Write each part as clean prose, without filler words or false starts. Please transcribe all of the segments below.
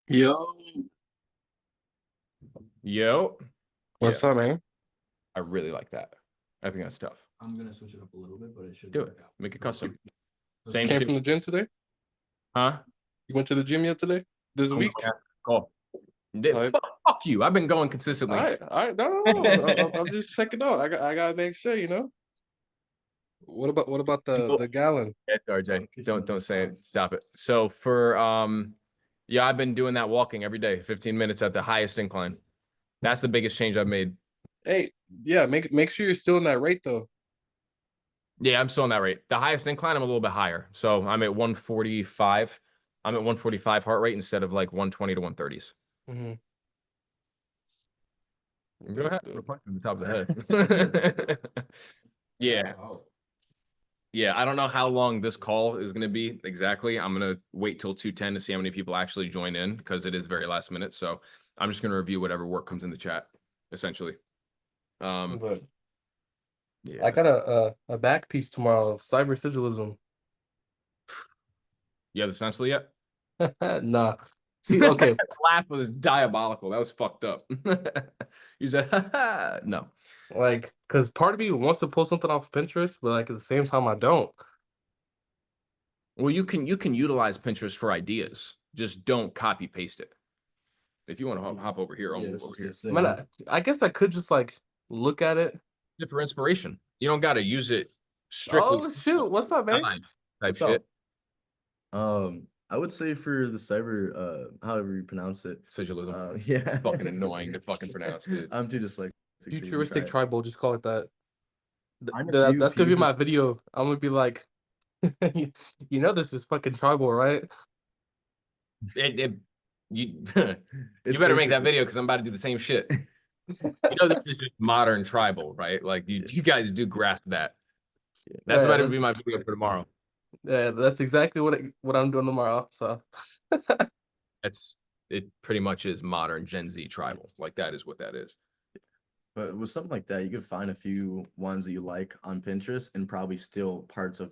Yo, Yo. Yeah, what's up, man? I really like that. I think that's tough. I'm gonna switch it up a little bit, but it should Do it. work out. Make it custom. You Same came shit. from the gym today? Huh? You went to the gym yet today? This I'm going week? after the call. All right, Fuck you. I've been going all consistently. right, all right. No, no, no. I'm just checking out. I gotta make sure, you know. What about the People, the gallon? RJ, don't say it. Stop it. So for yeah, I've been doing that walking every day, 15 minutes at the highest incline. That's the biggest change I've made. Hey, yeah, make sure you're still in that rate though. Yeah, I'm still on that rate. The highest incline, I'm a little bit higher. So I'm at 145. I'm at 145 heart rate instead of like 120 to 130s. Mm-hmm. Go ahead. We're punching the top of the head. Yeah. Yeah. I don't know how long this call is going to be exactly. I'm going to wait till 2:10 to see how many people actually join in because it is very last minute. So I'm just going to review whatever work comes in the chat, essentially. But Yeah. I got a back piece tomorrow of cyber sigilism. You have the stencil yet? Nah. See, okay, That laugh was diabolical. That was fucked up. You said, no. like, cause part of me wants to pull something off Pinterest, but like at the same time I don't. Well, you can utilize Pinterest for ideas. Just don't copy paste it. If you want to hop over here, I'll Yeah, I move was over just gonna here. say. I mean, I guess I could just like look at it. It for inspiration. You don't got to use it strictly Oh shoot, what's up, man? design type What's up? shit. I would say for the cyber, however you pronounce it. Sigilism. Yeah. It's fucking annoying to fucking pronounce, dude. I'm too dyslexic to even try Futuristic it. tribal, just call it that. Find a few That's gonna be pieces. my video. I'm gonna be like, you know, this is fucking tribal, right? You you It's better make that basically video because I'm about to do the same shit. You know, this is just modern tribal, right? Like you guys do grasp that. That's Yeah, about to be my video for tomorrow. that's exactly what I'm doing tomorrow. So It pretty much is modern Gen Z tribal. Like that is what that is. But with something like that, you could find a few ones that you like on Pinterest and probably steal parts of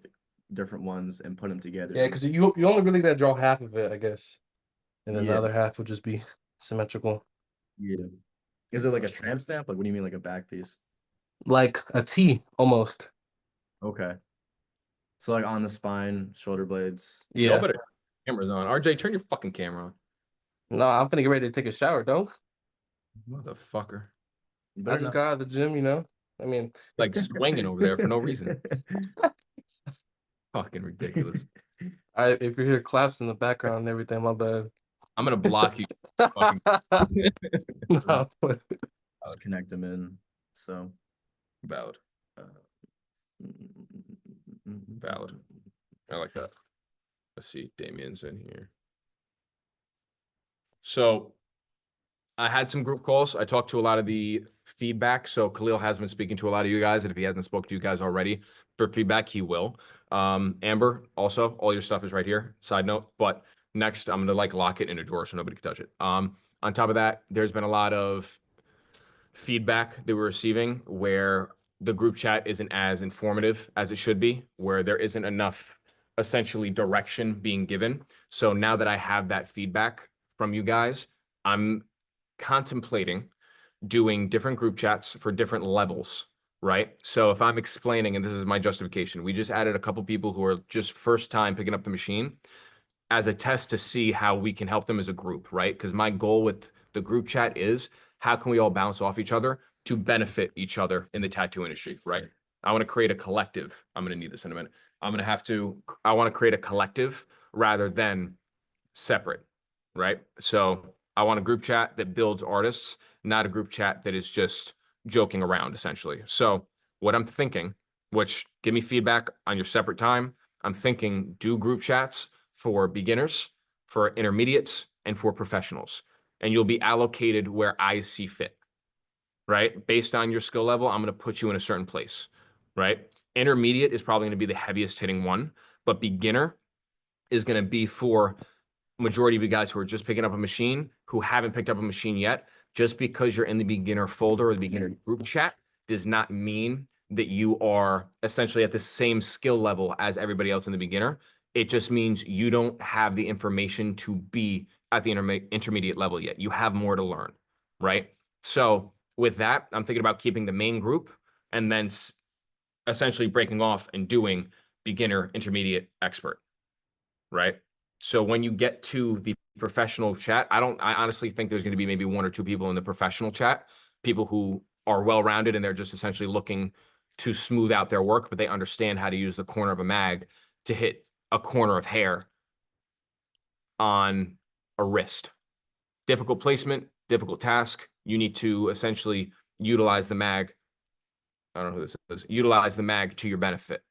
different ones and put them together. yeah, because you only really gotta draw half of it, I guess, and then the Yeah, other half would just be symmetrical, yeah. Is it like a tramp stamp? Like, what do you mean, like a back piece? like a T almost. Okay. So like on the spine, shoulder blades. Y'all Yeah. better cameras on. RJ, turn your fucking camera on. No, I'm gonna get ready to take a shower, though. Motherfucker. You I better just not. got out of the gym, you know. I mean, Like swinging over there for no reason. Fucking ridiculous. if you hear claps in the background and everything, my bad. I'm gonna block you. Fucking No, Just connect them in. So valid. uh, Valid. I like that. Let's see. Damien's in here. So I had some group calls. I talked to a lot of the feedback. So Khalil has been speaking to a lot of you guys. And if he hasn't spoke to you guys already for feedback, he will. Amber, also, all your stuff is right here. Side note. But next, I'm gonna like lock it in a drawer so nobody can touch it. On top of that, there's been a lot of feedback that we're receiving where the group chat isn't as informative as it should be, where there isn't enough essentially direction being given. So now that I have that feedback from you guys, I'm contemplating doing different group chats for different levels, right? So if I'm explaining, and this is my justification, we just added a couple people who are just first time picking up the machine as a test to see how we can help them as a group, right? Because my goal with the group chat is how can we all bounce off each other to benefit each other in the tattoo industry, right? I want to create a collective. I'm going to need this in a minute. I want to create a collective rather than separate, right? So I want a group chat that builds artists, not a group chat that is just joking around, essentially. So what I'm thinking, which give me feedback on your separate time, I'm thinking do group chats for beginners, for intermediates, and for professionals. And you'll be allocated where I see fit, right? Based on your skill level, I'm going to put you in a certain place, right? Intermediate is probably going to be the heaviest hitting one, but beginner is going to be for majority of you guys who are just picking up a machine, who haven't picked up a machine yet. Just because you're in the beginner folder or the beginner group chat does not mean that you are essentially at the same skill level as everybody else in the beginner. It just means you don't have the information to be at the intermediate level yet. You have more to learn, right? So with that, I'm thinking about keeping the main group and then essentially breaking off and doing beginner, intermediate, expert, right? So when you get to the professional chat, I honestly think there's going to be maybe 1 or 2 people in the professional chat, people who are well-rounded and they're just essentially looking to smooth out their work, but they understand how to use the corner of a mag to hit a corner of hair on a wrist. Difficult placement, difficult task. You need to essentially utilize the mag. I don't know who this is. Utilize the mag to your benefit.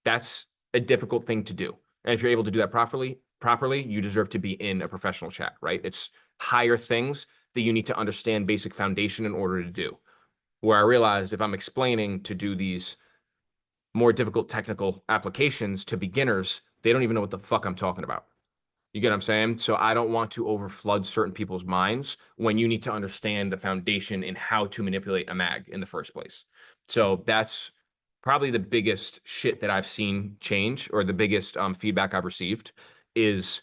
That's a difficult thing to do. And if you're able to do that properly, you deserve to be in a professional chat, right? It's higher things that you need to understand basic foundation in order to do. Where I realized if I'm explaining to do these more difficult technical applications to beginners, they don't even know what the fuck I'm talking about. You get what I'm saying? So I don't want to overflood certain people's minds when you need to understand the foundation in how to manipulate a mag in the first place. So that's probably the biggest shit that I've seen change, or the biggest feedback I've received, is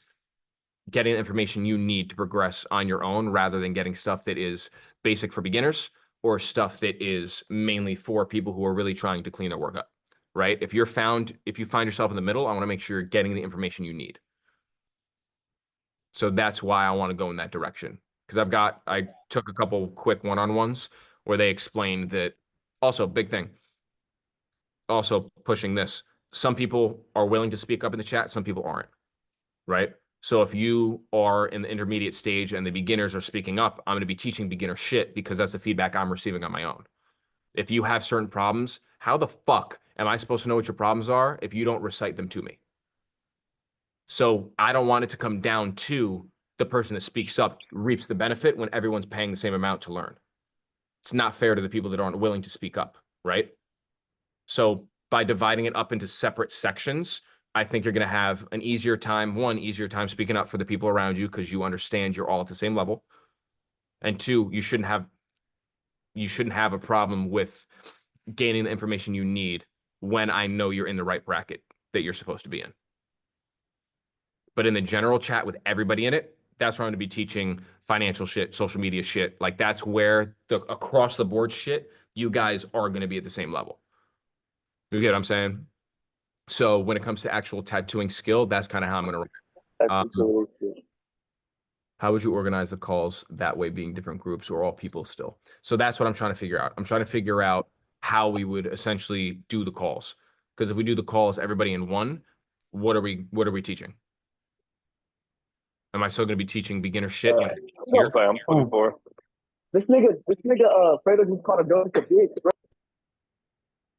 getting the information you need to progress on your own rather than getting stuff that is basic for beginners or stuff that is mainly for people who are really trying to clean their work up, right? If you find yourself in the middle, I want to make sure you're getting the information you need. So that's why I want to go in that direction. Because I took a couple quick one-on-ones where they explained that. Also, big thing. Also pushing this. Some people are willing to speak up in the chat. Some people aren't, right? So if you are in the intermediate stage and the beginners are speaking up, I'm going to be teaching beginner shit because that's the feedback I'm receiving on my own. If you have certain problems, how the fuck am I supposed to know what your problems are if you don't recite them to me? So I don't want it to come down to the person that speaks up reaps the benefit when everyone's paying the same amount to learn. It's not fair to the people that aren't willing to speak up, right? So by dividing it up into separate sections, I think you're going to have an easier time speaking up for the people around you because you understand you're all at the same level. And 2, you shouldn't have a problem with gaining the information you need when I know you're in the right bracket that you're supposed to be in. But in the general chat with everybody in it, that's where I'm going to be teaching financial shit, social media shit. Like that's where the across the board shit, you guys are going to be at the same level. You get what I'm saying? So when it comes to actual tattooing skill, that's kind of how I'm going to. How would you organize the calls that way, being different groups or all people still? So that's what I'm trying to figure out. I'm trying to figure out how we would essentially do the calls. Because if we do the calls, everybody in one, what are we teaching? Am I still going to be teaching beginner shit? I'm looking for. This nigga, Fredo just caught a gun to big.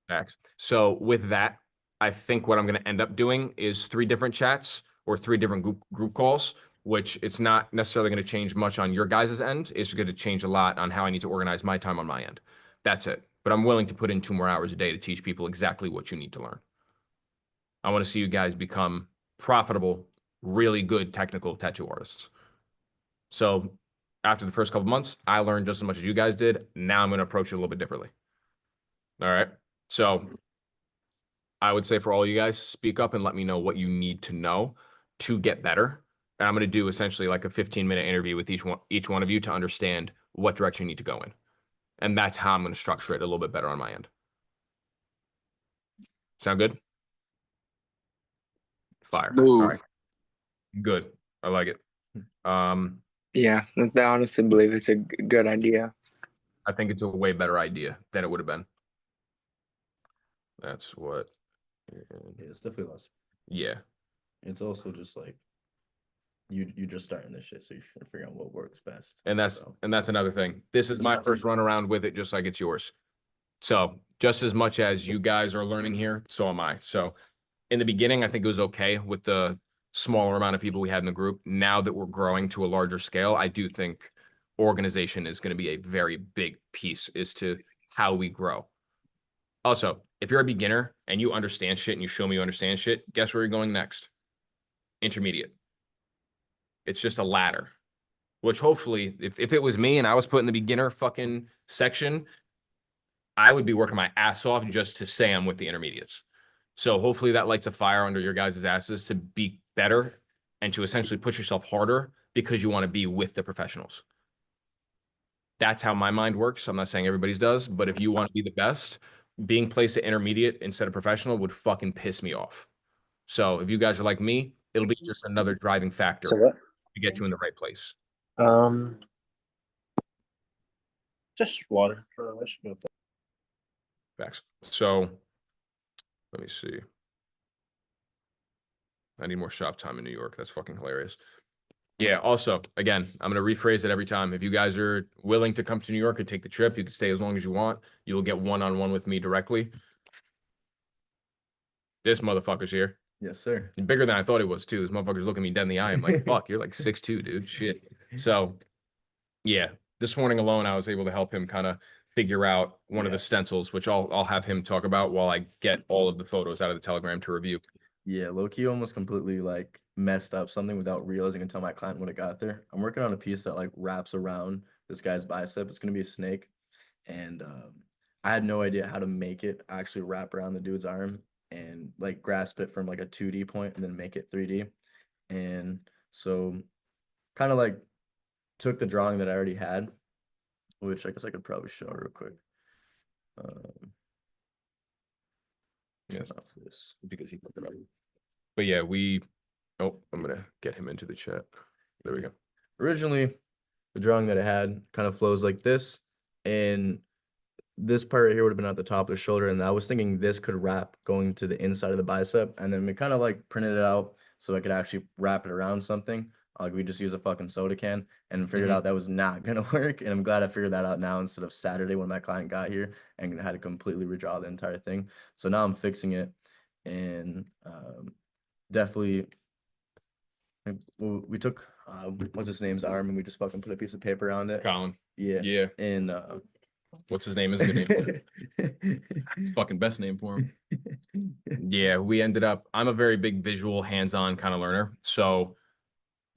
Facts. So with that, I think what I'm going to end up doing is 3 different chats or 3 different group calls, which it's not necessarily going to change much on your guys' end. It's going to change a lot on how I need to organize my time on my end. That's it. But I'm willing to put in 2 more hours a day to teach people exactly what you need to learn. I want to see you guys become profitable, really good technical tattoo artists. So after the first couple months, I learned just as much as you guys did. Now I'm going to approach it a little bit differently. All right. So I would say for all you guys, speak up and let me know what you need to know to get better. And I'm going to do essentially like a 15-minute interview with each one of you to understand what direction you need to go in. And that's how I'm going to structure it a little bit better on my end. Sound good? Fire. Smooth. All right. Good. I like it. Yeah, I honestly believe it's a good idea. I think it's a way better idea than it would have been. That's what. Yeah, it's definitely less. Yeah. It's also just like you're just starting this shit, so you're trying to figure out what works best. And that's another thing. This is my first run around with it, just like it's yours. So just as much as you guys are learning here, so am I. So in the beginning, I think it was okay with the smaller amount of people we had in the group. Now that we're growing to a larger scale, I do think organization is going to be a very big piece as to how we grow. Also, if you're a beginner and you understand shit and you show me you understand shit, guess where you're going next? Intermediate. It's just a ladder, which hopefully, if it was me and I was put in the beginner fucking section, I would be working my ass off just to say I'm with the intermediates. So hopefully that lights a fire under your guys' asses to be better and to essentially push yourself harder because you want to be with the professionals. That's how my mind works. I'm not saying everybody's does, but if you want to be the best, being placed at intermediate instead of professional would fucking piss me off. So if you guys are like me, it'll be just another driving factor So what? to get you in the right place. Just water. Facts. So let me see. I need more shop time in New York. That's fucking hilarious. Yeah. Also, again, I'm going to rephrase it every time. If you guys are willing to come to New York and take the trip, you can stay as long as you want. You'll get one-on-one with me directly. This motherfucker's here. Yes, sir. Bigger than I thought he was too. This motherfucker's looking me dead in the eye. I'm like, fuck, you're like 6'2", dude. Shit. So yeah, this morning alone, I was able to help him kind of figure out one of the stencils, which I'll have him talk about while I get all of the photos out of the Telegram to review. Yeah, low-key almost completely like messed up something without realizing until my client would have got there. I'm working on a piece that like wraps around this guy's bicep. It's gonna be a snake. And I had no idea how to make it actually wrap around the dude's arm and like grasp it from like a 2D point and then make it 3D. And so kind of like took the drawing that I already had, which I guess I could probably show real quick. Yes, Off this. because he fucked it up. But yeah, I'm gonna get him into the chat. There we go. Originally, the drawing that I had kind of flows like this, and this part right here would have been at the top of the shoulder, and I was thinking this could wrap going to the inside of the bicep, and then we kind of like printed it out so I could actually wrap it around something. Like we just use a fucking soda can and figured out that was not gonna work, and I'm glad I figured that out now instead of Saturday when my client got here and had to completely redraw the entire thing. So now I'm fixing it, and definitely we took what's his name's arm and we just fucking put a piece of paper around it. Colin. Yeah. Yeah. And What's his name? Is a good name for him. It's fucking best name for him. Yeah, we ended up. I'm a very big visual, hands-on kind of learner, so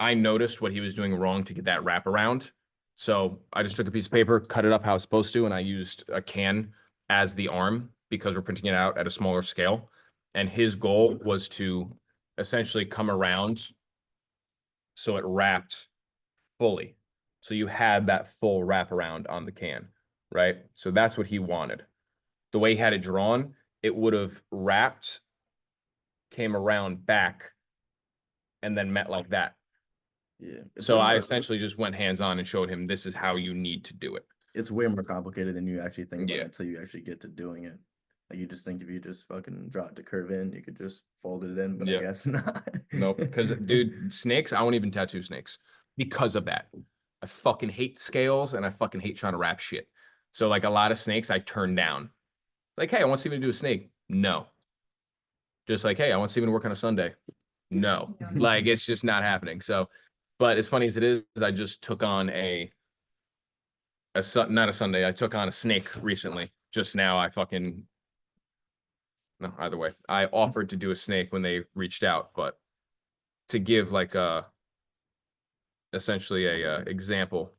I noticed what he was doing wrong to get that wraparound. So I just took a piece of paper, cut it up how it's supposed to, and I used a can as the arm because we're printing it out at a smaller scale. And his goal was to essentially come around so it wrapped fully. So you had that full wraparound on the can, right? So that's what he wanted. The way he had it drawn, it would have wrapped, came around back, and then met like that. yeah. So I essentially just went hands-on and showed him this is how you need to do it. It's way more complicated than you actually think about Yeah. it until you actually get to doing it. Like you just think if you just fucking draw it to curve in, you could just fold it in, but Yeah. I guess not. Nope, because dude, snakes, I won't even tattoo snakes because of that. I fucking hate scales and I fucking hate trying to wrap shit. So like a lot of snakes I turn down. Like, hey, I want Steven to do a snake. No. Just like, hey, I want Steven to work on a Sunday. No. Like it's just not happening. So, but as funny as it is, I just took on not a Sunday. I took on a snake recently. Just now no, either way. I offered to do a snake when they reached out, but to give like essentially a example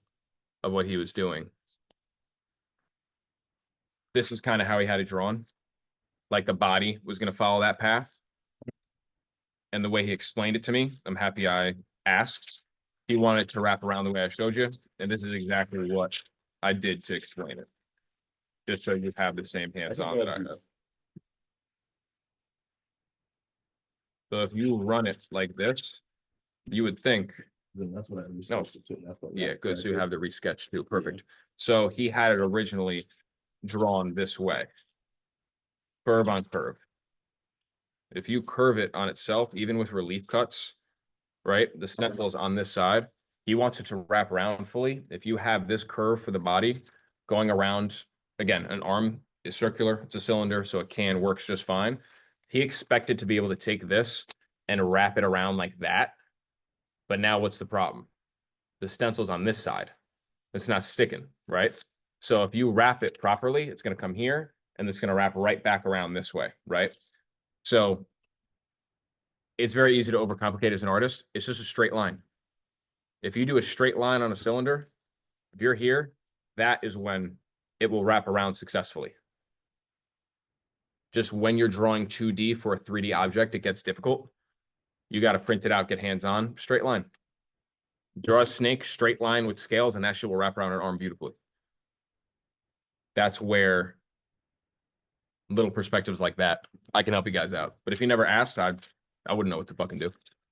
of what he was doing. This is kind of how he had it drawn. Like the body was going to follow that path. And the way he explained it to me, I'm happy I asked. He wanted to wrap around the way I showed you. And this is exactly what I did to explain it. Just so you have the same hands-on that I have. So if you run it like this, you would think, Then that's what I No. researched it too, and that's what yeah, good. So you I have the resketch too. Perfect. So he had it originally drawn this way. Curve on curve. If you curve it on itself, even with relief cuts, right? The stencil's on this side. He wants it to wrap around fully. If you have this curve for the body going around, again, an arm is circular, it's a cylinder, so it can works just fine. He expected to be able to take this and wrap it around like that. But now what's the problem? The stencil's on this side. It's not sticking, right? So if you wrap it properly, it's going to come here and it's going to wrap right back around this way, right? So it's very easy to overcomplicate as an artist. It's just a straight line. If you do a straight line on a cylinder, if you're here, that is when it will wrap around successfully. Just when you're drawing 2D for a 3D object, it gets difficult. You got to print it out, get hands-on, straight line. Draw a snake, straight line with scales, and that shit will wrap around an arm beautifully. That's where little perspectives like that, I can help you guys out. But if you never asked, I wouldn't know what to fucking do.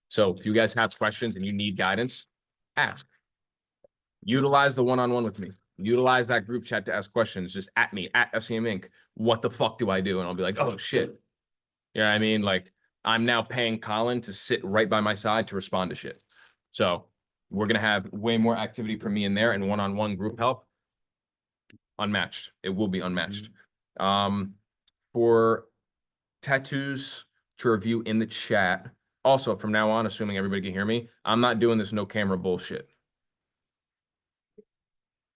So if you guys have questions and you need guidance, ask. Utilize the one-on-one with me. Utilize that group chat to ask questions. Just at me, at SEM Inc. What the fuck do I do? And I'll be like, oh shit. You know what I mean? Like, I'm now paying Colin to sit right by my side to respond to shit. So we're gonna have way more activity from me in there, and one-on-one group help. Unmatched. It will be unmatched. For tattoos to review in the chat. Also, from now on, assuming everybody can hear me, I'm not doing this no camera bullshit.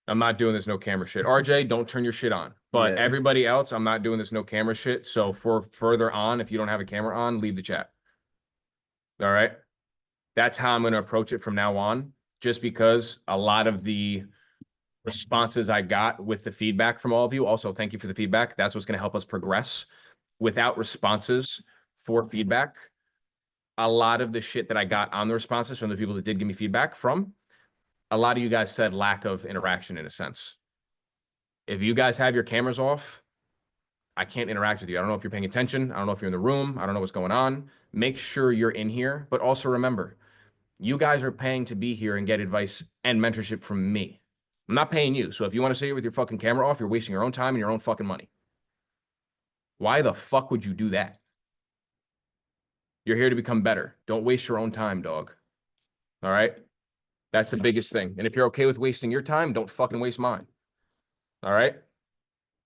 I'm not doing this no camera shit. RJ, don't turn your shit on. But Yeah. everybody else, I'm not doing this no camera shit. So for further on, if you don't have a camera on, leave the chat. All right. That's how I'm going to approach it from now on, just because a lot of the responses I got with the feedback from all of you. Also, thank you for the feedback. That's what's going to help us progress. Without responses for feedback, a lot of the shit that I got on the responses from the people that did give me feedback from, a lot of you guys said lack of interaction in a sense. If you guys have your cameras off, I can't interact with you. I don't know if you're paying attention. I don't know if you're in the room. I don't know what's going on. Make sure you're in here, but also remember, you guys are paying to be here and get advice and mentorship from me. I'm not paying you. So if you want to sit here with your fucking camera off, you're wasting your own time and your own fucking money. Why the fuck would you do that? You're here to become better. Don't waste your own time, dog. All right? That's the biggest thing. And if you're okay with wasting your time, don't fucking waste mine. All right?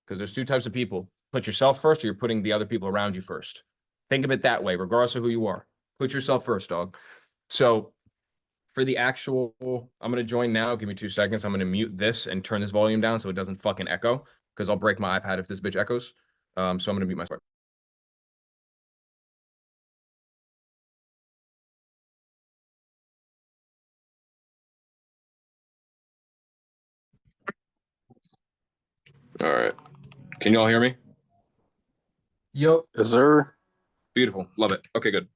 Because there's two types of people. Put yourself first, or you're putting the other people around you first. Think of it that way, regardless of who you are. Put yourself first, dog. So for the actual, I'm going to join now. Give me 2 seconds. I'm going to mute this and turn this volume down so it doesn't fucking echo, because I'll break my iPad if this bitch echoes. So I'm going to mute myself. All right. Can you all hear me? Yo, Yes, sir. Beautiful. Love it. Okay, good.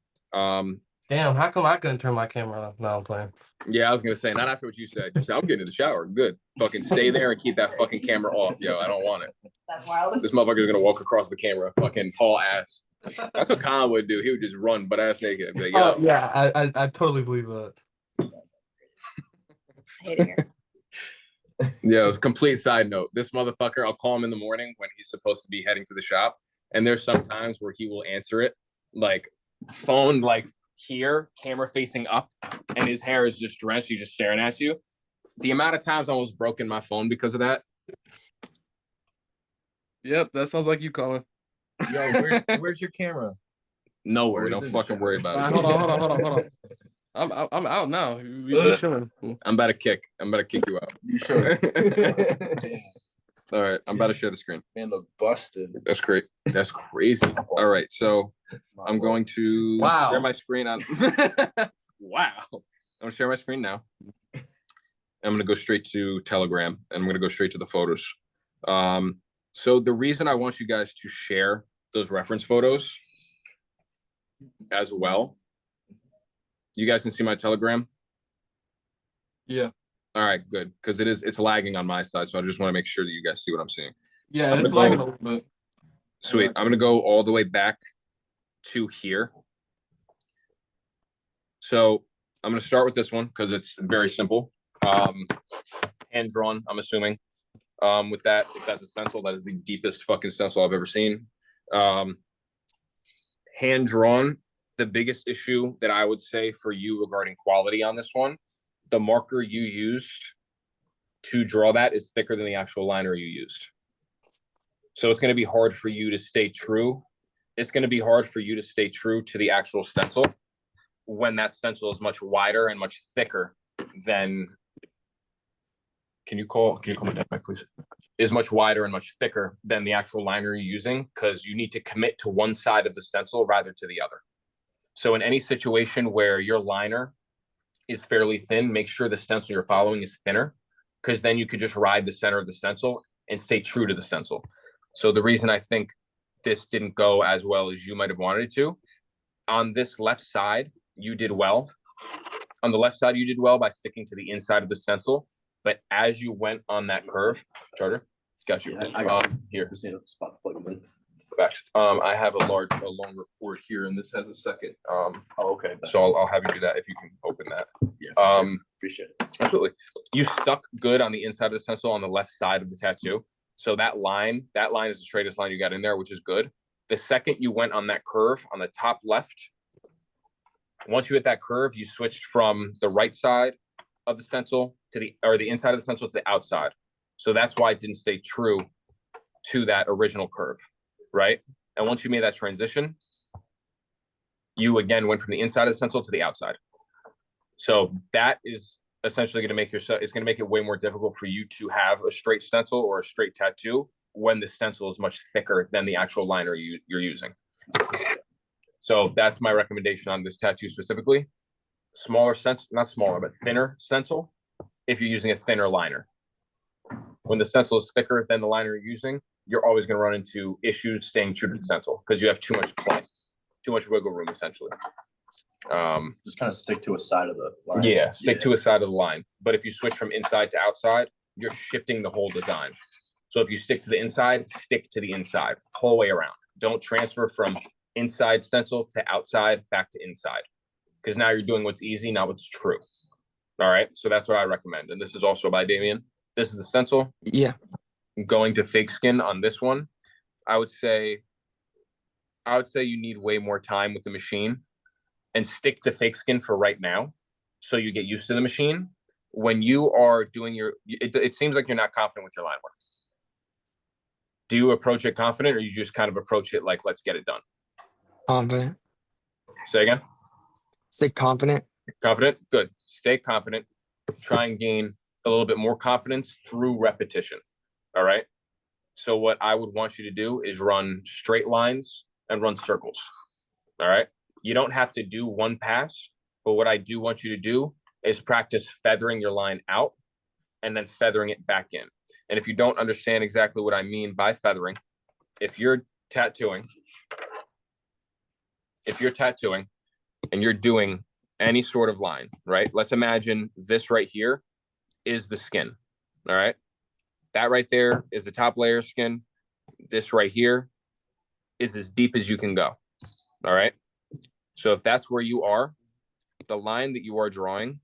damn, how come I couldn't turn my camera on? No, I'm playing. Yeah, I was gonna say, not after what you said. You said, I'm getting in the shower. Good. Fucking stay there and keep that fucking camera off, yo. I don't want it. That's wild. This motherfucker's gonna walk across the camera, fucking haul ass. That's what Colin would do. He would just run butt ass naked. Be like, yo. Oh yeah, I totally believe that. Hate it here. Yeah, complete side note. This motherfucker, I'll call him in the morning when he's supposed to be heading to the shop. And there's some times where he will answer it, like phone like here, camera facing up, and his hair is just drenched. He's just staring at you. The amount of times I almost broken my phone because of that. Yep, that sounds like you, Colin. Yo, where's your camera? Nowhere. Where's Don't it? fucking worry about it. Hold on. I'm out now. We chilling. I'm about to kick you out. You sure? All right, I'm about to share the screen. Man, look busted. That's great. That's crazy. All right, so I'm going to Wow. share my screen on. Wow. I'm gonna share my screen now. I'm gonna go straight to Telegram, and I'm gonna go straight to the photos. So the reason I want you guys to share those reference photos as well. You guys can see my Telegram. Yeah. All right, good, because it's lagging on my side, so I just want to make sure that you guys see what I'm seeing. Yeah, I'm it's gonna lagging a go- little bit. Sweet. I'm gonna go all the way back to here. So I'm gonna start with this one because it's very simple. Hand drawn, I'm assuming. With that, if that's a stencil, that is the deepest fucking stencil I've ever seen. Hand drawn. The biggest issue that I would say for you regarding quality on this one, the marker you used to draw that is thicker than the actual liner you used. So it's going to be hard for you to stay true. It's going to be hard for you to stay true to the actual stencil when that stencil is much wider and much thicker than. Can you call my dad back, please? Is much wider and much thicker than the actual liner you're using, because you need to commit to one side of the stencil rather to the other. So in any situation where your liner is fairly thin, make sure the stencil you're following is thinner, because then you could just ride the center of the stencil and stay true to the stencil. So the reason I think this didn't go as well as you might have wanted it to, on this left side, you did well. On the left side, you did well by sticking to the inside of the stencil. But as you went on that curve, Charter, got you. Yeah, I got it. Here, Just need a spot to plug them in. facts. I have a long report here, and this has a second. Oh, okay. So I'll have you do that if you can open that. Yeah, for sure. Appreciate it. Absolutely. You stuck good on the inside of the stencil on the left side of the tattoo. So that line is the straightest line you got in there, which is good. The second you went on that curve on the top left, once you hit that curve, you switched from the right side of the stencil to the inside of the stencil to the outside. So that's why it didn't stay true to that original curve, right? And once you made that transition, you again went from the inside of the stencil to the outside. So that is essentially going to make it's going to make it way more difficult for you to have a straight stencil or a straight tattoo when the stencil is much thicker than the actual liner you're using. So that's my recommendation on this tattoo specifically. Smaller stencil, not smaller, but thinner stencil if you're using a thinner liner. When the stencil is thicker than the liner you're using, you're always going to run into issues staying true to the stencil because you have too much play, too much wiggle room essentially. Just kind of stick to a side of the line. Yeah, stick to a side of the line. But if you switch from inside to outside, you're shifting the whole design. So if you stick to the inside, stick to the inside, whole way around. Don't transfer from inside stencil to outside back to inside. Because now you're doing what's easy, not what's true. All right. So that's what I recommend. And this is also by Damien. This is the stencil. Yeah. Going to fake skin on this one, I would say you need way more time with the machine and stick to fake skin for right now. So you get used to the machine. When you are doing it seems like you're not confident with your line work. Do you approach it confident or you just kind of approach it like, let's get it done? Confident. Say again? Stay confident. Confident? Good. Stay confident. Try and gain a little bit more confidence through repetition. All right. So what I would want you to do is run straight lines and run circles. All right. You don't have to do one pass, but what I do want you to do is practice feathering your line out and then feathering it back in. And if you don't understand exactly what I mean by feathering, if you're tattooing and you're doing any sort of line, right? Let's imagine this right here is the skin. All right. That right there is the top layer of skin. This right here is as deep as you can go. All right. So if that's where you are, the line that you are drawing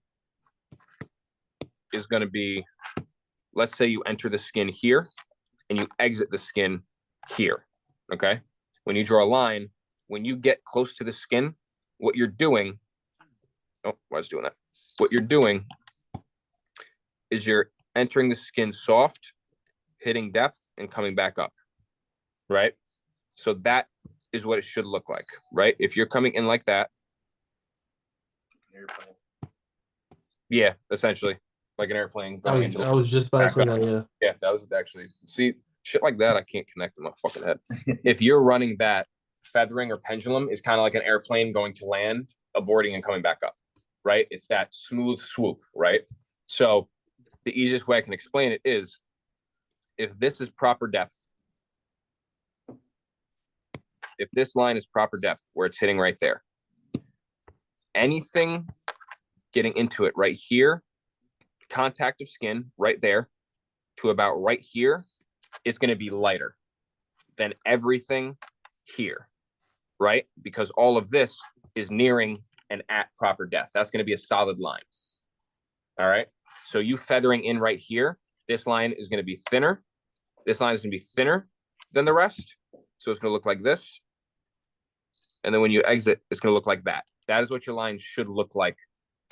is going to be, let's say you enter the skin here and you exit the skin here. Okay. When you draw a line, when you get close to the skin, what you're doing, oh, I was doing that. What you're doing is you're entering the skin soft, hitting depth and coming back up, right? So that is what it should look like, right? If you're coming in like that, yeah, essentially like an airplane going into I was just about to say back that, up. yeah. Yeah, that was actually, see, shit like that I can't connect in my fucking head. If you're running that, feathering or pendulum is kind of like an airplane going to land, aborting and coming back up, right? It's that smooth swoop, right? So the easiest way I can explain it is if this is proper depth, if this line is proper depth where it's hitting right there, anything getting into it right here, contact of skin right there to about right here is going to be lighter than everything here, right? Because all of this is nearing and at proper depth. That's going to be a solid line. All right. So you feathering in right here, this line is going to be thinner. This line is going to be thinner than the rest. So it's going to look like this. And then when you exit, it's going to look like that. That is what your line should look like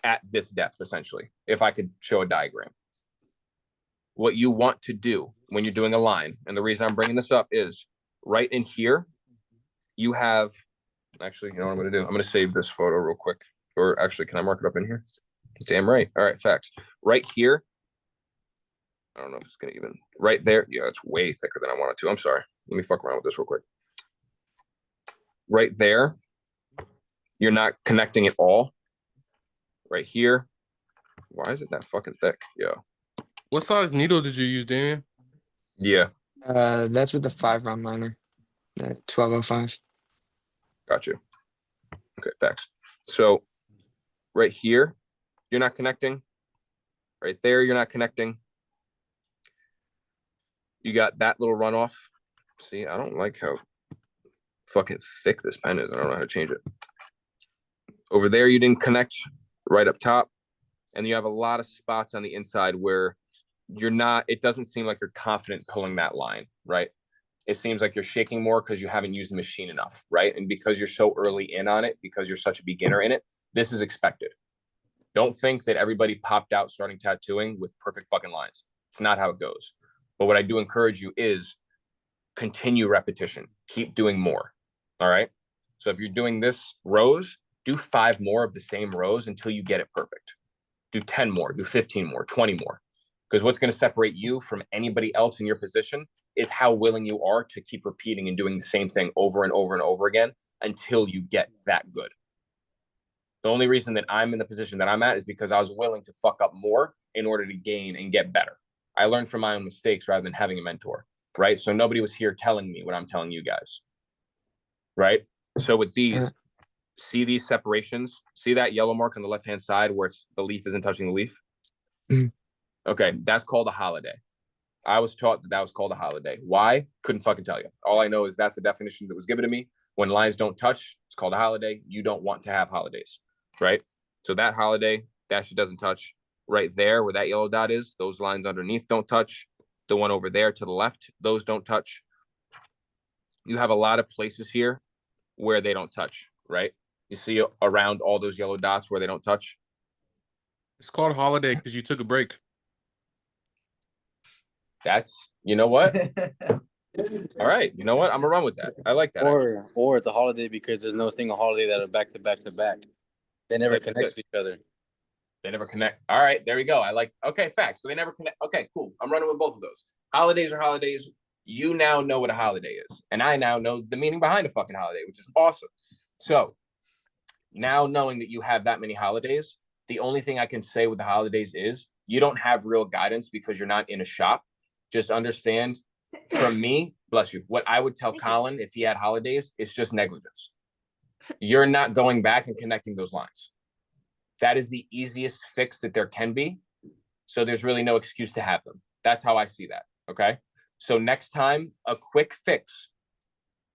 at this depth, essentially, if I could show a diagram. What you want to do when you're doing a line, and the reason I'm bringing this up is right in here, you have, actually, you know what I'm going to do? I'm going to save this photo real quick. Or actually, can I mark it up in here? Damn right. All right, facts. Right here, I don't know if it's going to even, right there. Yeah, it's way thicker than I wanted to. I'm sorry. Let me fuck around with this real quick. Right there, you're not connecting it all. Right here. Why is it that fucking thick? Yeah. What size needle did you use, Damien? Yeah, That's with the 5-round liner. 1205. got you. Okay, facts. So right here, you're not connecting. Right there, you're not connecting. You got that little runoff. See, I don't like how fucking thick this pen is. I don't know how to change it. Over there, you didn't connect right up top. And you have a lot of spots on the inside where you're not, it doesn't seem like you're confident pulling that line, right? It seems like you're shaking more because you haven't used the machine enough, right? And because you're so early in on it, because you're such a beginner in it, this is expected. Don't think that everybody popped out starting tattooing with perfect fucking lines. It's not how it goes. But what I do encourage you is continue repetition. Keep doing more, all right? So if you're doing this rows, do 5 more of the same rows until you get it perfect. Do 10 more, do 15 more, 20 more. Because what's going to separate you from anybody else in your position is how willing you are to keep repeating and doing the same thing over and over and over again until you get that good. The only reason that I'm in the position that I'm at is because I was willing to fuck up more in order to gain and get better. I learned from my own mistakes rather than having a mentor, right? So nobody was here telling me what I'm telling you guys, right? So with these, see these separations? See that yellow mark on the left-hand side where the leaf isn't touching the leaf? Okay, that's called a holiday. I was taught that was called a holiday. Why? Couldn't fucking tell you. All I know is that's the definition that was given to me. When lines don't touch, it's called a holiday. You don't want to have holidays, right? So that holiday, that shit doesn't touch. Right there where that yellow dot is, those lines underneath don't touch. The one over there to the left, those don't touch. You have a lot of places here where they don't touch, right? You see around all those yellow dots where they don't touch. It's called holiday because you took a break. That's, you know what? All right, you know what? I'm gonna run with that. I like that. Or it's a holiday because there's no single holiday that are back to back to back. They never That's connect it. to each other. They never connect. All right, there we go. I like, okay, facts. So they never connect. Okay, cool. I'm running with both of those. Holidays are holidays. You now know what a holiday is. And I now know the meaning behind a fucking holiday, which is awesome. So now knowing that you have that many holidays, the only thing I can say with the holidays is you don't have real guidance because you're not in a shop. Just understand from me, bless you, what I would tell Colin if he had holidays is just negligence. You're not going back and connecting those lines. That is the easiest fix that there can be. So there's really no excuse to have them. That's how I see that. Okay. So next time, a quick fix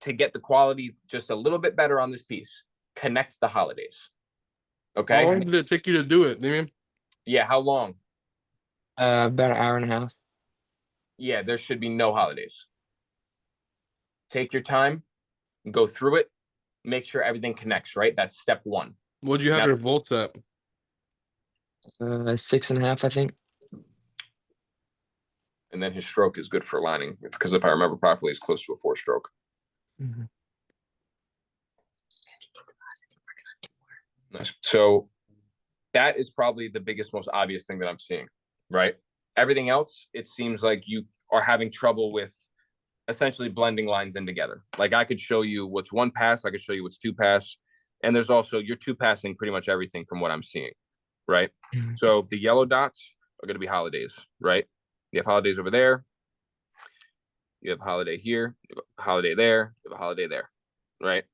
to get the quality just a little bit better on this piece, connect the holidays. Okay. How long did it take you to do it, Damien? Yeah. How long? About an hour and a half. Yeah. There should be no holidays. Take your time, go through it, make sure everything connects, right? That's step 1. What'd you have Now- your volts at? 6.5, I think. And then his stroke is good for lining because if I remember properly, it's close to a 4-stroke. Nice. So that is probably the biggest, most obvious thing that I'm seeing, right? Everything else, it seems like you are having trouble with essentially blending lines in together. Like I could show you what's 1 pass, I could show you what's 2 pass, and there's also you're 2 passing pretty much everything from what I'm seeing, right? So the yellow dots are going to be holidays, right? You have holidays over there. You have a holiday here, you have a holiday there, you have a holiday there, right?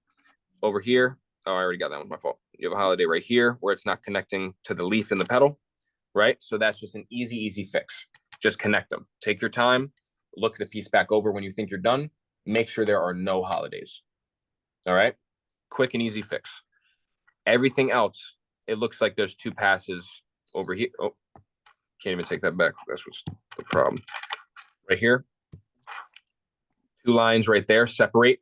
Over here, oh, I already got that one, my fault. You have a holiday right here where it's not connecting to the leaf in the pedal, right? So that's just an easy fix. Just connect them. Take your time, look the piece back over when you think you're done. Make sure there are no holidays. All right? Quick and easy fix. Everything else, it looks like there's 2 passes over here. Oh, can't even take that back. That's what's the problem. Right here. 2 lines right there, separate.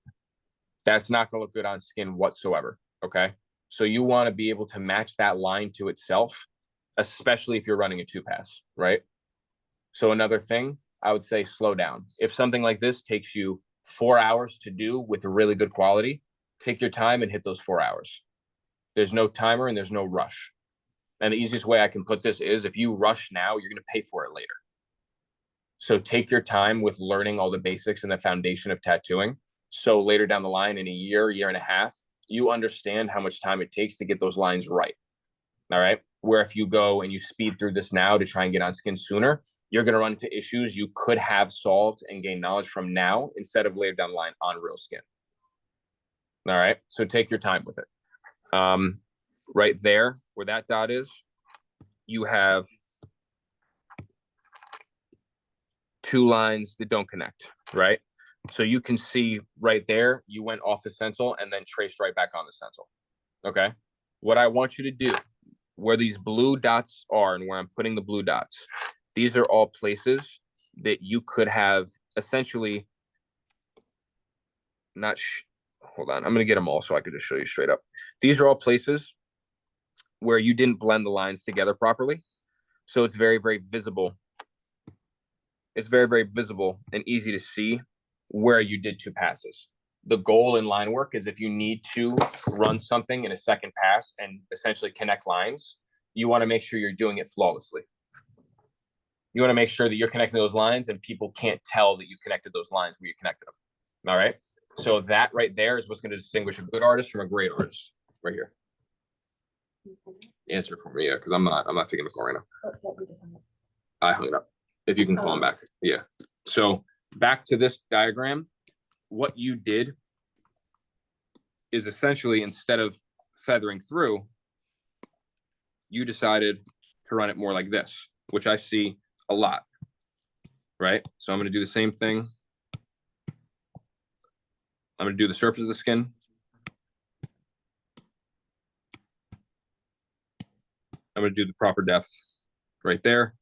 That's not going to look good on skin whatsoever, okay? So you want to be able to match that line to itself, especially if you're running a 2-pass, right? So another thing, I would say slow down. If something like this takes you 4 hours to do with a really good quality, take your time and hit those 4 hours. There's no timer and there's no rush. And the easiest way I can put this is if you rush now, you're going to pay for it later. So take your time with learning all the basics and the foundation of tattooing. So later down the line in a year and a half, you understand how much time it takes to get those lines right. All right. Where if you go and you speed through this now to try and get on skin sooner, you're going to run into issues you could have solved and gain knowledge from now instead of later down the line on real skin. All right. So take your time with it. Right there where that dot is, you have two lines that don't connect, right? So you can see right there, you went off the stencil and then traced right back on the stencil. Okay. What I want you to do, where these blue dots are and where I'm putting the blue dots, these are all places that you could have essentially not, hold on, I'm going to get them all so I could just show you straight up. These are all places where you didn't blend the lines together properly. So it's very, very visible. It's very, very visible and easy to see where you did two passes. The goal in line work is if you need to run something in a second pass and essentially connect lines, you want to make sure you're doing it flawlessly. You want to make sure that you're connecting those lines and people can't tell that you connected those lines where you connected them. All right. So that right there is what's going to distinguish a good artist from a great artist right here. Answer for me. Yeah. Cause I'm not taking the call right now. I hung it up. If you can call him back. Yeah. So back to this diagram, what you did is essentially instead of feathering through, you decided to run it more like this, which I see a lot, right? So I'm going to do the same thing. I'm going to do the surface of the skin. I'm going to do the proper depth right there.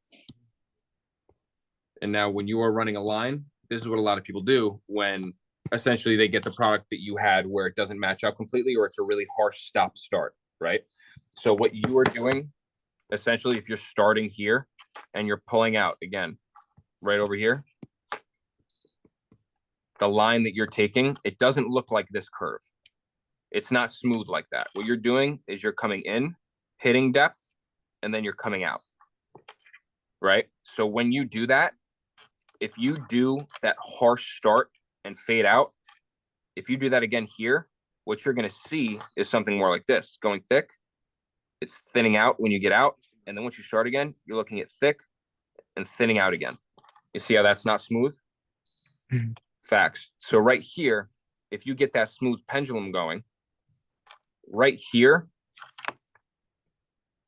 And now when you are running a line, this is what a lot of people do when essentially they get the product that you had where it doesn't match up completely or it's a really harsh stop start, right? So what you are doing, essentially, if you're starting here and you're pulling out again, right over here, the line that you're taking, it doesn't look like this curve. It's not smooth like that. What you're doing is you're coming in, hitting depth, and then you're coming out, right? So when you do that, if you do that harsh start and fade out, if you do that again here, what you're going to see is something more like this, going thick. It's thinning out when you get out. And then once you start again, you're looking at thick and thinning out again. You see how that's not smooth? Mhm. Facts. So right here, if you get that smooth pendulum going, right here,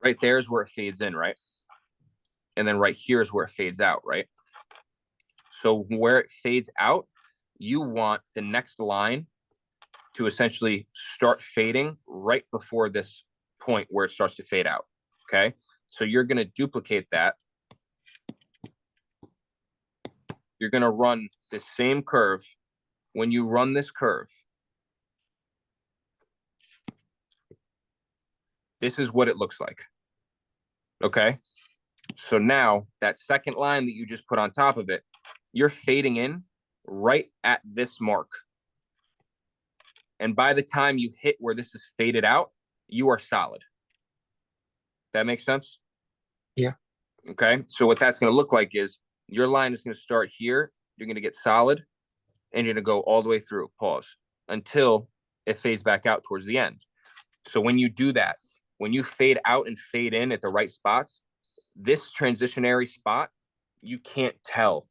right there is where it fades in, right? And then right here is where it fades out, right? So where it fades out, you want the next line to essentially start fading right before this point where it starts to fade out, okay? So you're going to duplicate that. You're going to run the same curve. When you run this curve, this is what it looks like, okay? So now that second line that you just put on top of it, you're fading in right at this mark. And by the time you hit where this is faded out, you are solid. That makes sense? Yeah. Okay. So what that's going to look like is your line is going to start here. You're going to get solid and you're going to go all the way through, pause, until it fades back out towards the end. So when you do that, when you fade out and fade in at the right spots, this transitionary spot, you can't tell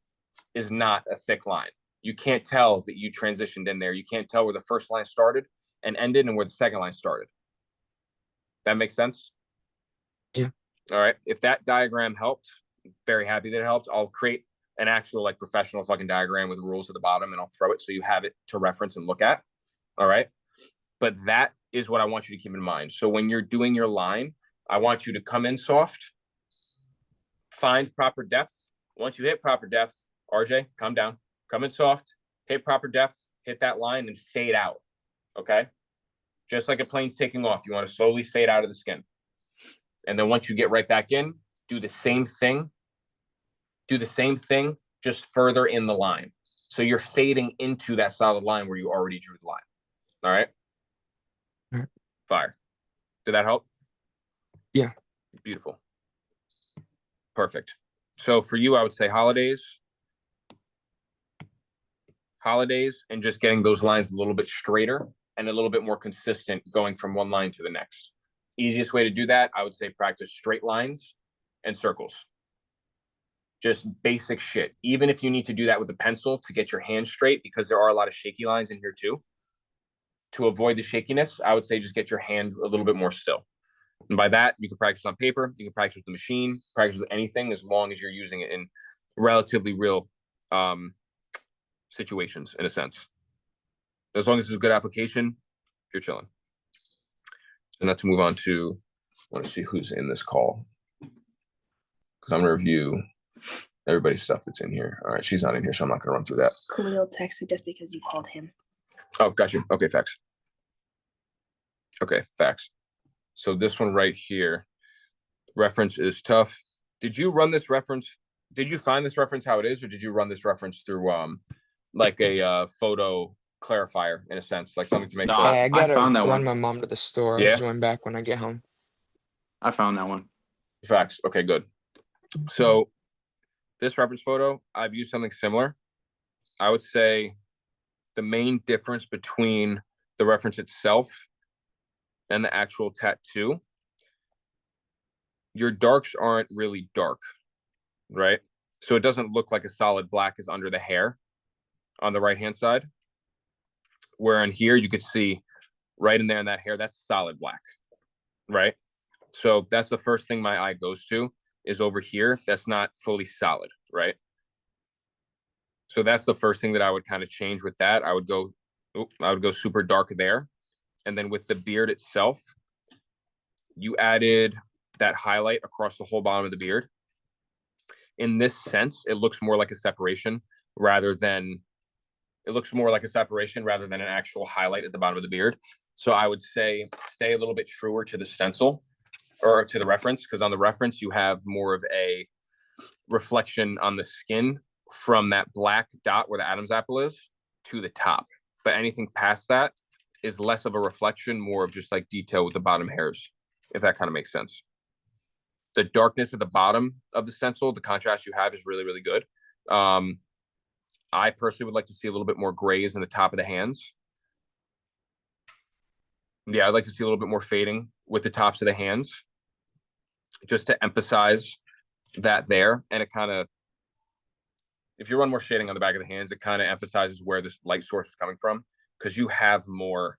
is not a thick line. You can't tell that you transitioned in there. You can't tell where the first line started and ended and where the second line started. That makes sense? Yeah. All right. If that diagram helped, very happy that it helped. I'll create an actual like professional fucking diagram with rules at the bottom and I'll throw it so you have it to reference and look at. All right. But that is what I want you to keep in mind. So when you're doing your line, I want you to come in soft, find proper depth. Once you hit proper depth, RJ, calm down, come in soft, hit proper depth, hit that line and fade out. Okay. Just like a plane's taking off, you want to slowly fade out of the skin. And then once you get right back in, do the same thing, just further in the line. So you're fading into that solid line where you already drew the line. All right. All right. Fire. Did that help? Yeah. Beautiful. Perfect. So for you, I would say holidays and just getting those lines a little bit straighter and a little bit more consistent going from one line to the next. Easiest way to do that, I would say practice straight lines and circles. Just basic shit. Even if you need to do that with a pencil to get your hand straight, because there are a lot of shaky lines in here too. To avoid the shakiness, I would say just get your hand a little bit more still. And by that, you can practice on paper, you can practice with the machine, practice with anything as long as you're using it in relatively real situations, in a sense. As long as it's a good application, you're chilling. So not to move on to, I want to see who's in this call. Because I'm going to review everybody's stuff that's in here. All right, she's not in here, so I'm not going to run through that. Khalil texted just because you called him. Oh, got you. Okay, facts. Okay, facts. So this one right here, reference is tough. Did you run this reference? Did you find this reference how it is, or did you run this reference through like a photo clarifier in a sense, like something to make No, sure? I gotta found that run one. my mom to the store. Yeah? I just went back when I get home. I found that one. Facts. Okay, good. So this reference photo, I've used something similar. I would say the main difference between the reference itself and the actual tattoo, your darks aren't really dark, right? So it doesn't look like a solid black is under the hair on the right-hand side. Where in here, you could see right in there in that hair, that's solid black, right? So that's the first thing my eye goes to, is over here. That's not fully solid, right? So that's the first thing that I would kind of change with that. I would go super dark there. And then with the beard itself, you added that highlight across the whole bottom of the beard. In this sense, it looks more like a separation rather than an actual highlight at the bottom of the beard. So I would say stay a little bit truer to the stencil or to the reference, because on the reference, you have more of a reflection on the skin from that black dot where the Adam's apple is to the top. But anything past that is less of a reflection, more of just like detail with the bottom hairs, if that kind of makes sense. The darkness at the bottom of the stencil, the contrast you have is really, really good. I personally would like to see a little bit more grays in the top of the hands. Yeah, I'd like to see a little bit more fading with the tops of the hands, just to emphasize that there. And it kind of, if you run more shading on the back of the hands, it kind of emphasizes where this light source is coming from, because you have more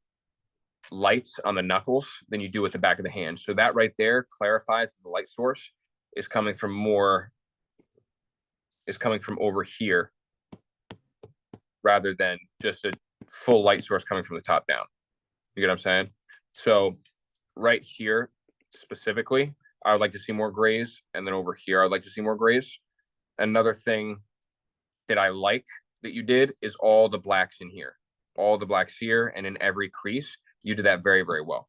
lights on the knuckles than you do at the back of the hand. So that right there clarifies that the light source is coming from over here, rather than just a full light source coming from the top down. You get what I'm saying? So right here specifically, I would like to see more grays. And then over here, I'd like to see more grays. Another thing that I like that you did is all the blacks in here. All the blacks here and in every crease. You did that very, very well.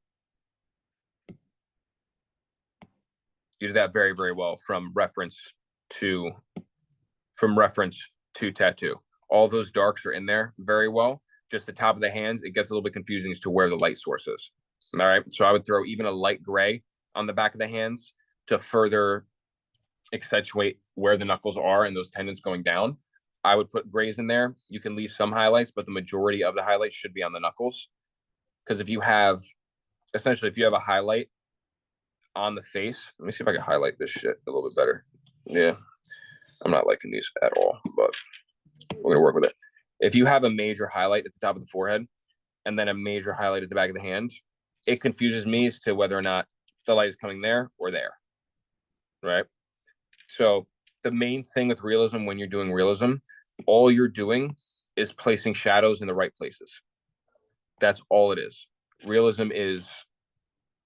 You did that very, very well from reference to tattoo. All those darks are in there very well. Just the top of the hands, it gets a little bit confusing as to where the light source is. All right, so I would throw even a light gray on the back of the hands to further accentuate where the knuckles are and those tendons going down. I would put grays in there. You can leave some highlights, but the majority of the highlights should be on the knuckles. Because if you have a highlight on the face, let me see if I can highlight this shit a little bit better. Yeah, I'm not liking these at all, but we're gonna work with it. If you have a major highlight at the top of the forehead and then a major highlight at the back of the hand, it confuses me as to whether or not the light is coming there or there, right? So the main thing with realism, when you're doing realism, all you're doing is placing shadows in the right places. That's all it is. Realism is,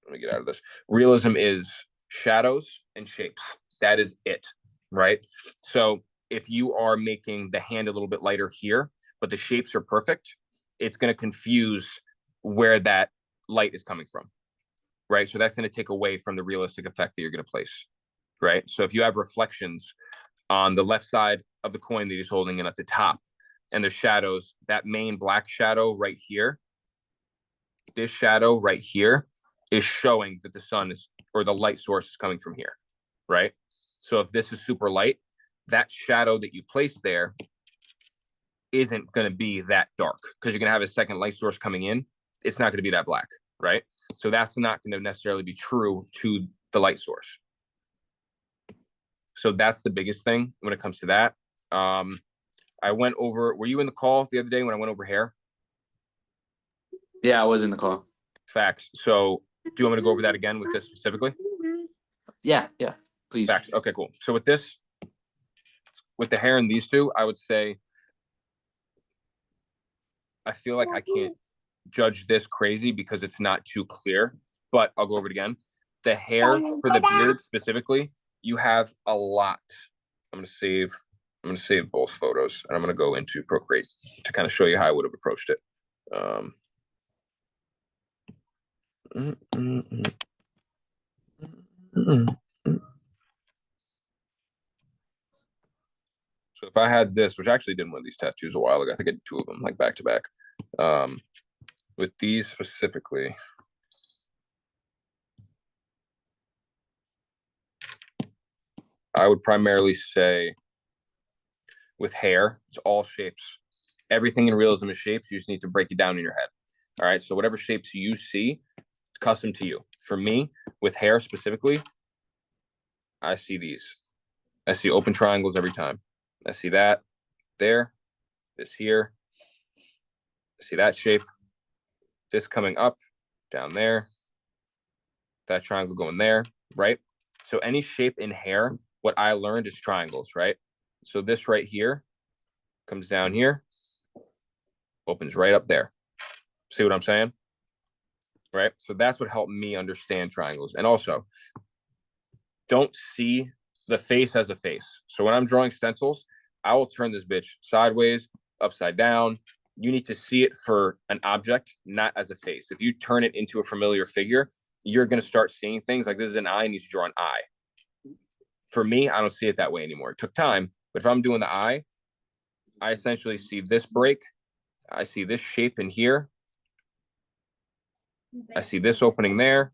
let me get out of this. Realism is shadows and shapes. That is it, right? So if you are making the hand a little bit lighter here, but the shapes are perfect, it's going to confuse where that light is coming from, right? So that's going to take away from the realistic effect that you're going to place, right? So if you have reflections on the left side of the coin that he's holding and at the top, and the shadows, that main black shadow right here, this shadow right here is showing that the sun is, or the light source is coming from here, right? So if this is super light, that shadow that you place there isn't going to be that dark, because you're going to have a second light source coming in. It's not going to be that black, right? So that's not going to necessarily be true to the light source. So that's the biggest thing when it comes to that. I went over, were you in the call the other day when I went over hair? Yeah, I was in the call. Facts. So Do you want me to go over that again with this specifically? Yeah, please. Facts. Okay, cool. So with this, with the hair in these two, I would say I feel like I can't judge this crazy because it's not too clear, but I'll go over it again. The hair for the beard specifically, you have a lot. I'm gonna save both photos and I'm gonna go into Procreate to kind of show you how I would have approached it. So if I had this, which I actually did one of these tattoos a while ago, I think I did 2 of them like back to back. With these specifically, I would primarily say with hair, it's all shapes. Everything in realism is shapes. You just need to break it down in your head. All right. So whatever shapes you see, it's custom to you. For me, with hair specifically, I see these. I see open triangles every time. I see that there, this here. I see that shape, this coming up, down there, that triangle going there, right? So any shape in hair, what I learned is triangles, right? So this right here comes down here, opens right up there. See what I'm saying? Right? So that's what helped me understand triangles. And also, don't see the face as a face. So when I'm drawing stencils, I will turn this bitch sideways, upside down. You need to see it for an object, not as a face. If you turn it into a familiar figure, you're going to start seeing things like this is an eye and you should draw an eye. For me, I don't see it that way anymore. It took time, but if I'm doing the eye, I essentially see this break. I see this shape in here. I see this opening there.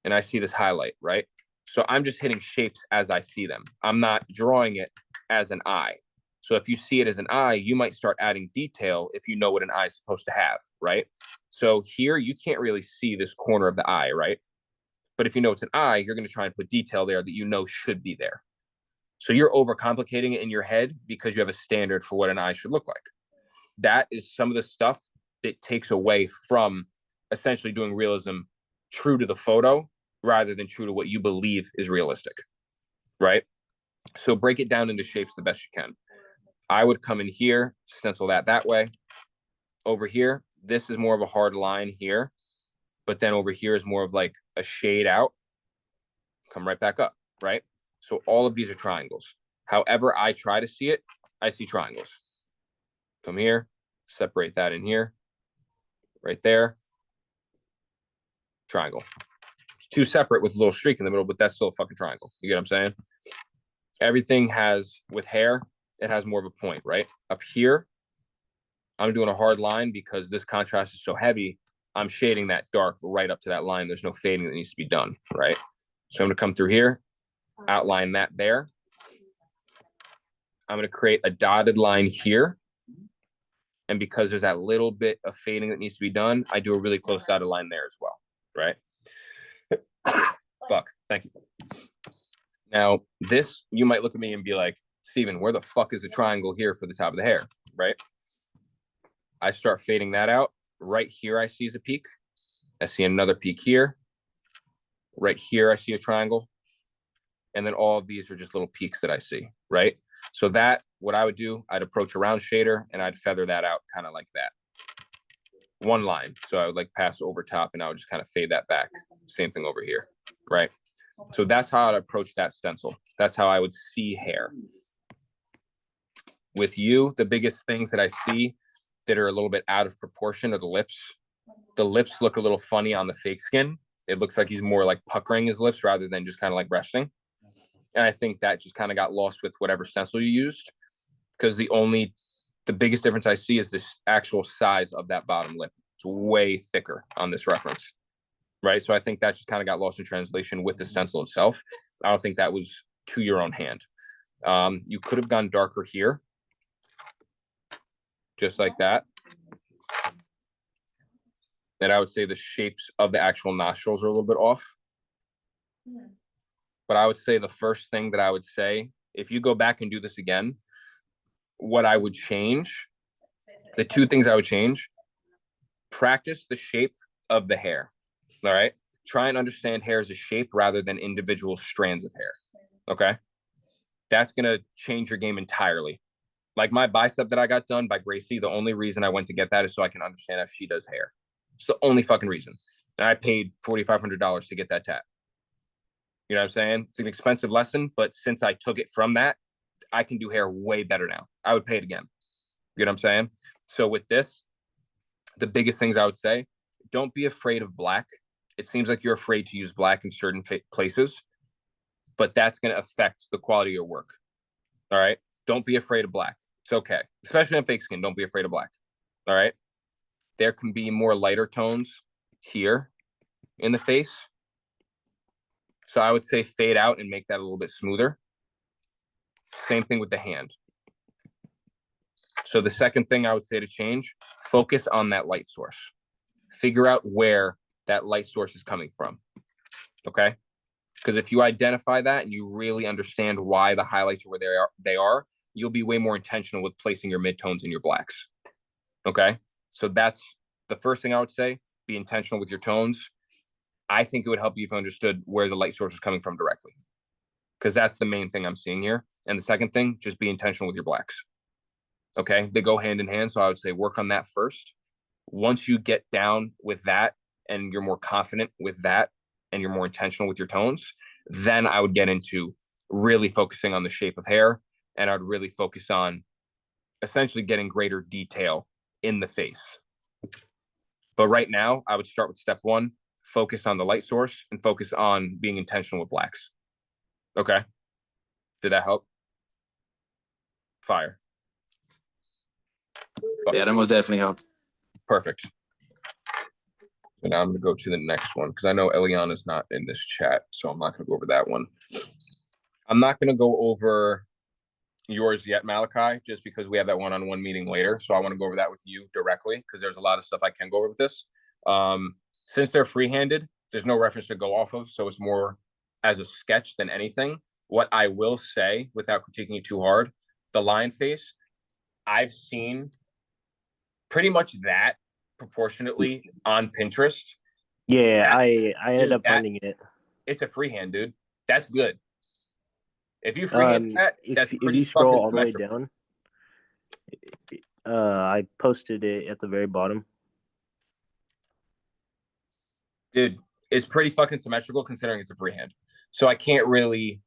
And I see this highlight, right? So I'm just hitting shapes as I see them. I'm not drawing it as an eye. So if you see it as an eye, you might start adding detail if you know what an eye is supposed to have, right? So here, you can't really see this corner of the eye, right? But if you know it's an eye, you're going to try and put detail there that you know should be there. So you're overcomplicating it in your head because you have a standard for what an eye should look like. That is some of the stuff that takes away from essentially doing realism true to the photo rather than true to what you believe is realistic, right? So break it down into shapes the best you can. I would come in here, stencil that way. Over here, this is more of a hard line here, but then over here is more of like a shade out. Come right back up, right? So all of these are triangles. However I try to see it, I see triangles. Come here, separate that in here, right there. Triangle. It's 2 separate with a little streak in the middle, but that's still a fucking triangle. You get what I'm saying? Everything has, with hair, it has more of a point, right? Up here, I'm doing a hard line because this contrast is so heavy. I'm shading that dark right up to that line. There's no fading that needs to be done, right? So I'm going to come through here, outline that there. I'm going to create a dotted line here. And because there's that little bit of fading that needs to be done, I do a really close dotted line there as well, right? Fuck, thank you. Now, this, you might look at me and be like, Steven, where the fuck is the triangle here for the top of the hair, right? I start fading that out. Right here, I see is a peak. I see another peak here. Right here, I see a triangle. And then all of these are just little peaks that I see, right? So that, what I would do, I'd approach a round shader and I'd feather that out kind of like that. One line. So I would like pass over top and I would just kind of fade that back. Same thing over here, right? So that's how I'd approach that stencil. That's how I would see hair. With you, the biggest things that I see that are a little bit out of proportion are the lips. The lips look a little funny on the fake skin. It looks like he's more like puckering his lips rather than just kind of like resting. And I think that just kind of got lost with whatever stencil you used, because the biggest difference I see is this actual size of that bottom lip. It's way thicker on this reference, right? So I think that just kind of got lost in translation with the stencil itself. I don't think that was to your own hand. You could have gone darker here, just like that. And I would say the shapes of the actual nostrils are a little bit off. But I would say the first thing that I would say, if you go back and do this again, what I would change, the 2 things I would change, practice the shape of the hair. All right. Try and understand hair as a shape rather than individual strands of hair. Okay. That's going to change your game entirely. Like my bicep that I got done by Gracie, the only reason I went to get that is so I can understand how she does hair. It's the only fucking reason. And I paid $4,500 to get that tat. You know what I'm saying? It's an expensive lesson, but since I took it from that, I can do hair way better now. I would pay it again. You know what I'm saying? So with this, the biggest things I would say, don't be afraid of black. It seems like you're afraid to use black in certain places, but that's going to affect the quality of your work. All right. Don't be afraid of black. It's okay. Especially on fake skin. Don't be afraid of black. All right. There can be more lighter tones here in the face. So I would say fade out and make that a little bit smoother. Same thing with the hand. So the second thing I would say to change, focus on that light source. Figure out where that light source is coming from. Okay? Because if you identify that and you really understand why the highlights are where they are, you'll be way more intentional with placing your midtones and your blacks. Okay? So that's the first thing I would say. Be intentional with your tones. I think it would help you if you understood where the light source is coming from directly. Because that's the main thing I'm seeing here. And the second thing, just be intentional with your blacks. Okay? They go hand in hand. So I would say work on that first. Once you get down with that and you're more confident with that and you're more intentional with your tones, then I would get into really focusing on the shape of hair, and I'd really focus on essentially getting greater detail in the face. But right now, I would start with step one, focus on the light source and focus on being intentional with blacks. Okay? Did that help? Fire. Yeah, that most definitely helped. Perfect. So now I'm going to go to the next one because I know Eliana's not in this chat, so I'm not going to go over that one. I'm not going to go over yours yet, Malachi, just because we have that one-on-one meeting later. So I want to go over that with you directly because there's a lot of stuff I can go over with this. Since they're free-handed, there's no reference to go off of, so it's more as a sketch than anything. What I will say, without critiquing it too hard, the lion face, I've seen pretty much that proportionately on Pinterest. Yeah, That- I ended up that- finding it. It's a freehand, dude. That's good. If you freehand that, that's If pretty you scroll fucking all the way symmetrical. down, I posted it at the very bottom. Dude, it's pretty fucking symmetrical considering it's a freehand. So I can't really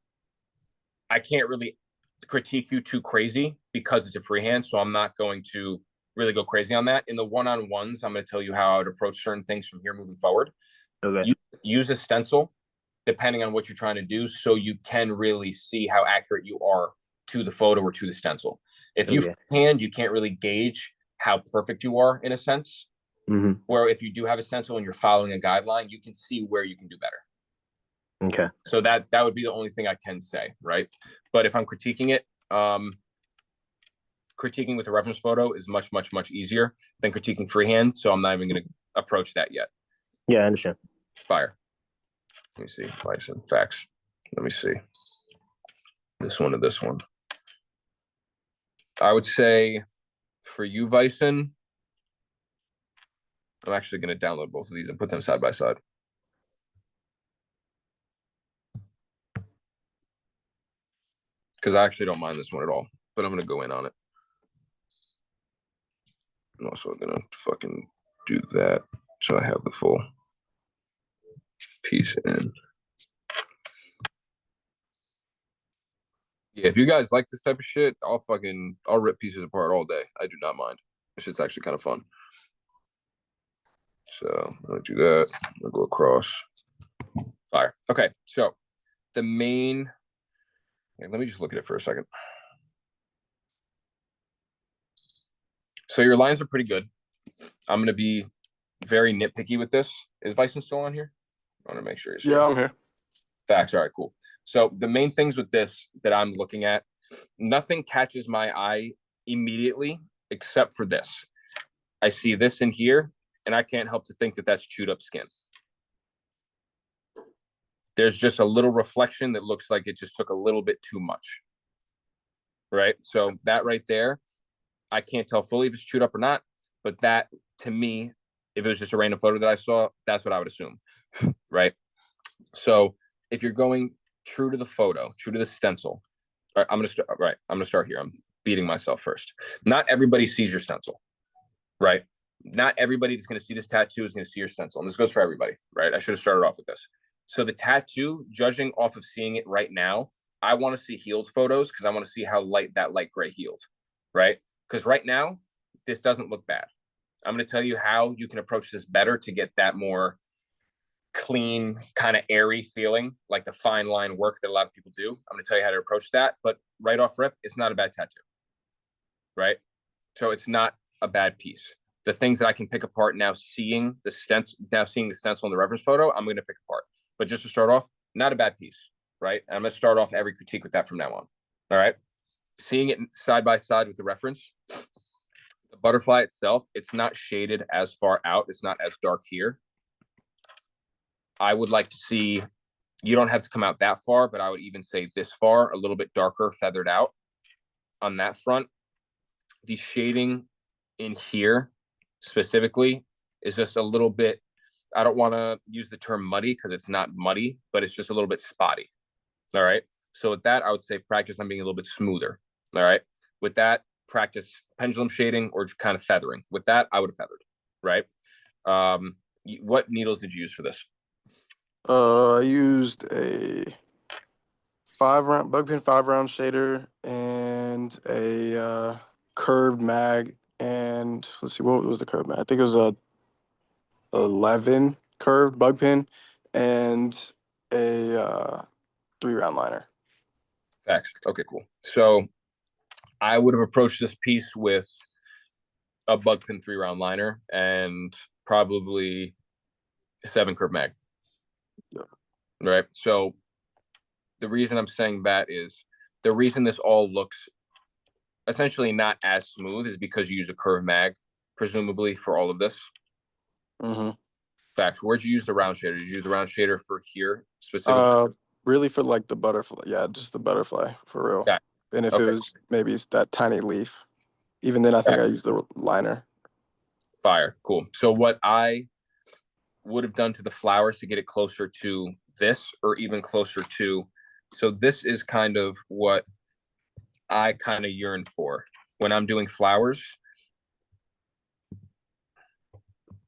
critique you too crazy because it's a freehand. So I'm not going to really go crazy on that. In the one-on-ones, I'm going to tell you how I would approach certain things from here moving forward. Okay. Use a stencil depending on what you're trying to do so you can really see how accurate you are to the photo or to the stencil. If you freehand, you can't really gauge how perfect you are in a sense. Mm-hmm. Where if you do have a stencil and you're following a guideline, you can see where you can do better. Okay. So that would be the only thing I can say, right? But if I'm critiquing it, critiquing with a reference photo is much, much, much easier than critiquing freehand. So I'm not even going to approach that yet. Yeah, I understand. Fire. Let me see. Bison facts. Let me see. This one to this one. I would say for you, Bison, I'm actually going to download both of these and put them side by side. Because I actually don't mind this one at all, but I'm going to go in on it. I'm also going to fucking do that so I have the full piece in. Yeah, if you guys like this type of shit, I'll rip pieces apart all day. I do not mind. This shit's actually kind of fun. So I'm gonna do that. I'll go across. Fire. Okay, so the main. Let me just look at it for a second. So your lines are pretty good. I'm gonna be very nitpicky with this. Is Bison still on here? I want to make sure he's here. Yeah, I'm here. Facts. All right, cool. So the main things with this that I'm looking at, nothing catches my eye immediately except for this. I see this in here, and I can't help to think that that's chewed up skin. There's just a little reflection that looks like it just took a little bit too much. Right? So that right there, I can't tell fully if it's chewed up or not, but that, to me, if it was just a random photo that I saw, that's what I would assume. right? So if you're going true to the photo, true to the stencil, all right, I'm gonna start here. I'm beating myself first. Not everybody sees your stencil, right? Not everybody that's going to see this tattoo is going to see your stencil. And this goes for everybody, right? I should have started off with this. So the tattoo, judging off of seeing it right now, I want to see healed photos because I want to see how light that light gray healed, right? Because right now, this doesn't look bad. I'm going to tell you how you can approach this better to get that more clean, kind of airy feeling, like the fine line work that a lot of people do. I'm going to tell you how to approach that. But right off rip, it's not a bad tattoo, right? So it's not a bad piece. The things that I can pick apart now, seeing the stencil in the reference photo, I'm going to pick apart. But just to start off, not a bad piece, right? And I'm going to start off every critique with that from now on. All right. Seeing it side by side with the reference, the butterfly itself, it's not shaded as far out. It's not as dark here. I would like to see, you don't have to come out that far, but I would even say this far, a little bit darker, feathered out on that front. The shading in here specifically is just a little bit, I don't want to use the term muddy because it's not muddy, but it's just a little bit spotty. All right. So with that, I would say practice on being a little bit smoother. All right. With that, practice pendulum shading or kind of feathering. With that, I would have feathered. Right. What needles did you use for this? I used a 5-round bug pin 5-round shader and a curved mag. And let's see, what was the curved mag? I think it was a 11 curved bug pin and a 3-round liner. Facts. Okay, cool. So I would have approached this piece with a bug pin 3-round liner and probably a 7 curved mag. Yeah. Right. So the reason I'm saying that is the reason this all looks essentially not as smooth is because you use a curved mag, presumably for all of this. Mm-hmm. Facts. Where'd you use the round shader? Did you use the round shader for here specifically? Really for like the butterfly. Yeah, just the butterfly for real. Yeah. And if Okay. it was maybe it's that tiny leaf, even then I think I used the liner. Fire. Cool. So what I would have done to the flowers to get it closer to this or even closer to, so this is kind of what I kind of yearn for when I'm doing flowers.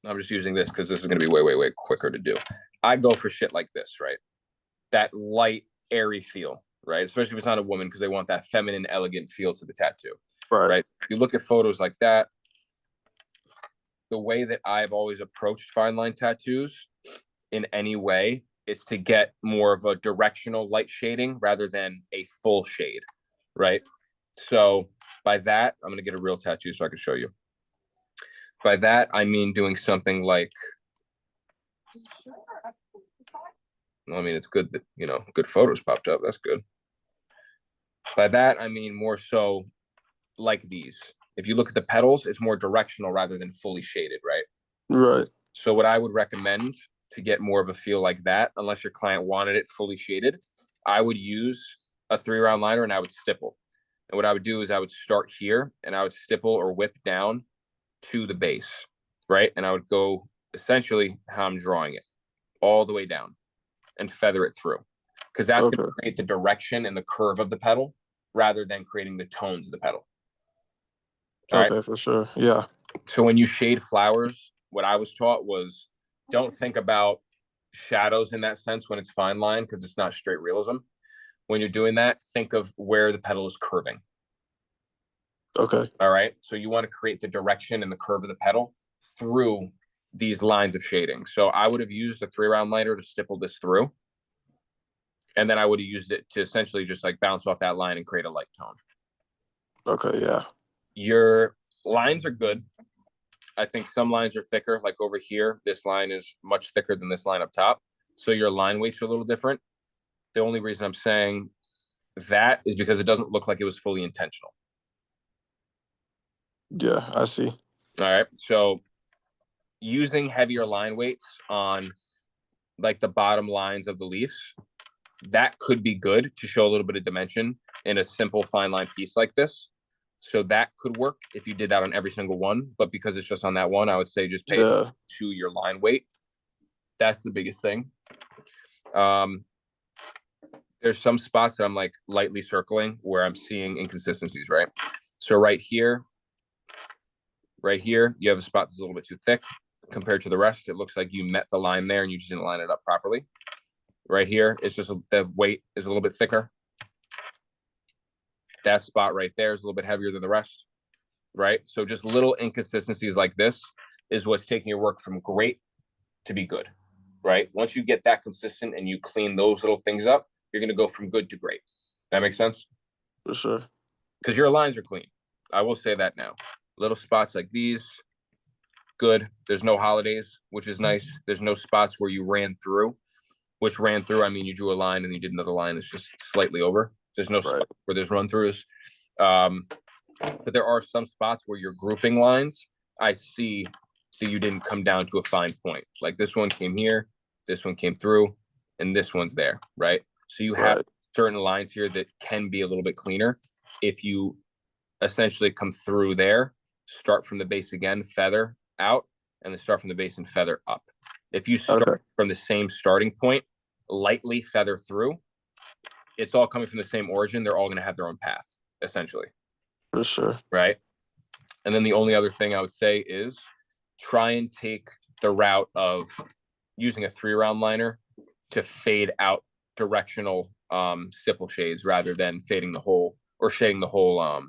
I'm just using this because this is going to be way, way, way quicker to do. I go for shit like this, right? That light, airy feel, right? Especially if it's not a woman because they want that feminine, elegant feel to the tattoo, right? You look at photos like that. The way that I've always approached fine line tattoos in any way is to get more of a directional light shading rather than a full shade, right? So by that, I'm going to get a real tattoo so I can show you. By that, I mean doing something like, I mean, it's good that, good photos popped up. That's good. By that, I mean more so like these. If you look at the petals, it's more directional rather than fully shaded, right? Right. So what I would recommend to get more of a feel like that, unless your client wanted it fully shaded, I would use a 3-round liner and I would stipple. And what I would do is I would start here and I would stipple or whip down to the base, right? And I would go essentially how I'm drawing it all the way down and feather it through because that's going to create the direction and the curve of the petal rather than creating the tones of the petal. All right, for sure. Yeah. So when you shade flowers, what I was taught was don't think about shadows in that sense when it's fine line because it's not straight realism. When you're doing that, think of where the petal is curving. Okay. All right. So you want to create the direction and the curve of the petal through these lines of shading. So I would have used a 3-round liner to stipple this through. And then I would have used it to essentially just like bounce off that line and create a light tone. Okay. Yeah. Your lines are good. I think some lines are thicker, like over here. This line is much thicker than this line up top. So your line weights are a little different. The only reason I'm saying that is because it doesn't look like it was fully intentional. Yeah, I see. All right. So using heavier line weights on like the bottom lines of the leaves, that could be good to show a little bit of dimension in a simple fine line piece like this. So that could work if you did that on every single one. But because it's just on that one, I would say just pay attention to your line weight That's the biggest thing. There's some spots that I'm like lightly circling where I'm seeing inconsistencies, right? So right here, you have a spot that's a little bit too thick compared to the rest. It looks like you met the line there and you just didn't line it up properly. Right here, it's just the weight is a little bit thicker. That spot right there is a little bit heavier than the rest, right? So just little inconsistencies like this is what's taking your work from great to be good, right? Once you get that consistent and you clean those little things up, you're going to go from good to great. That makes sense? For sure. Because your lines are clean. I will say that now. Little spots like these, good. There's no holidays, which is nice. There's no spots where you ran through, which ran through, I mean, you drew a line and you did another line. It's just slightly over. There's no spot where there's run throughs. But there are some spots where you're grouping lines. I see that you didn't come down to a fine point. Like this one came here, this one came through, and this one's there, right? So you have certain lines here that can be a little bit cleaner. If you essentially come through there, start from the base again, feather out, and then start from the base and feather up. If you start from the same starting point, lightly feather through, it's all coming from the same origin. They're all going to have their own path, essentially. For sure. Right? And then the only other thing I would say is try and take the route of using a 3-round liner to fade out directional stipple shades rather than fading the whole or shading the whole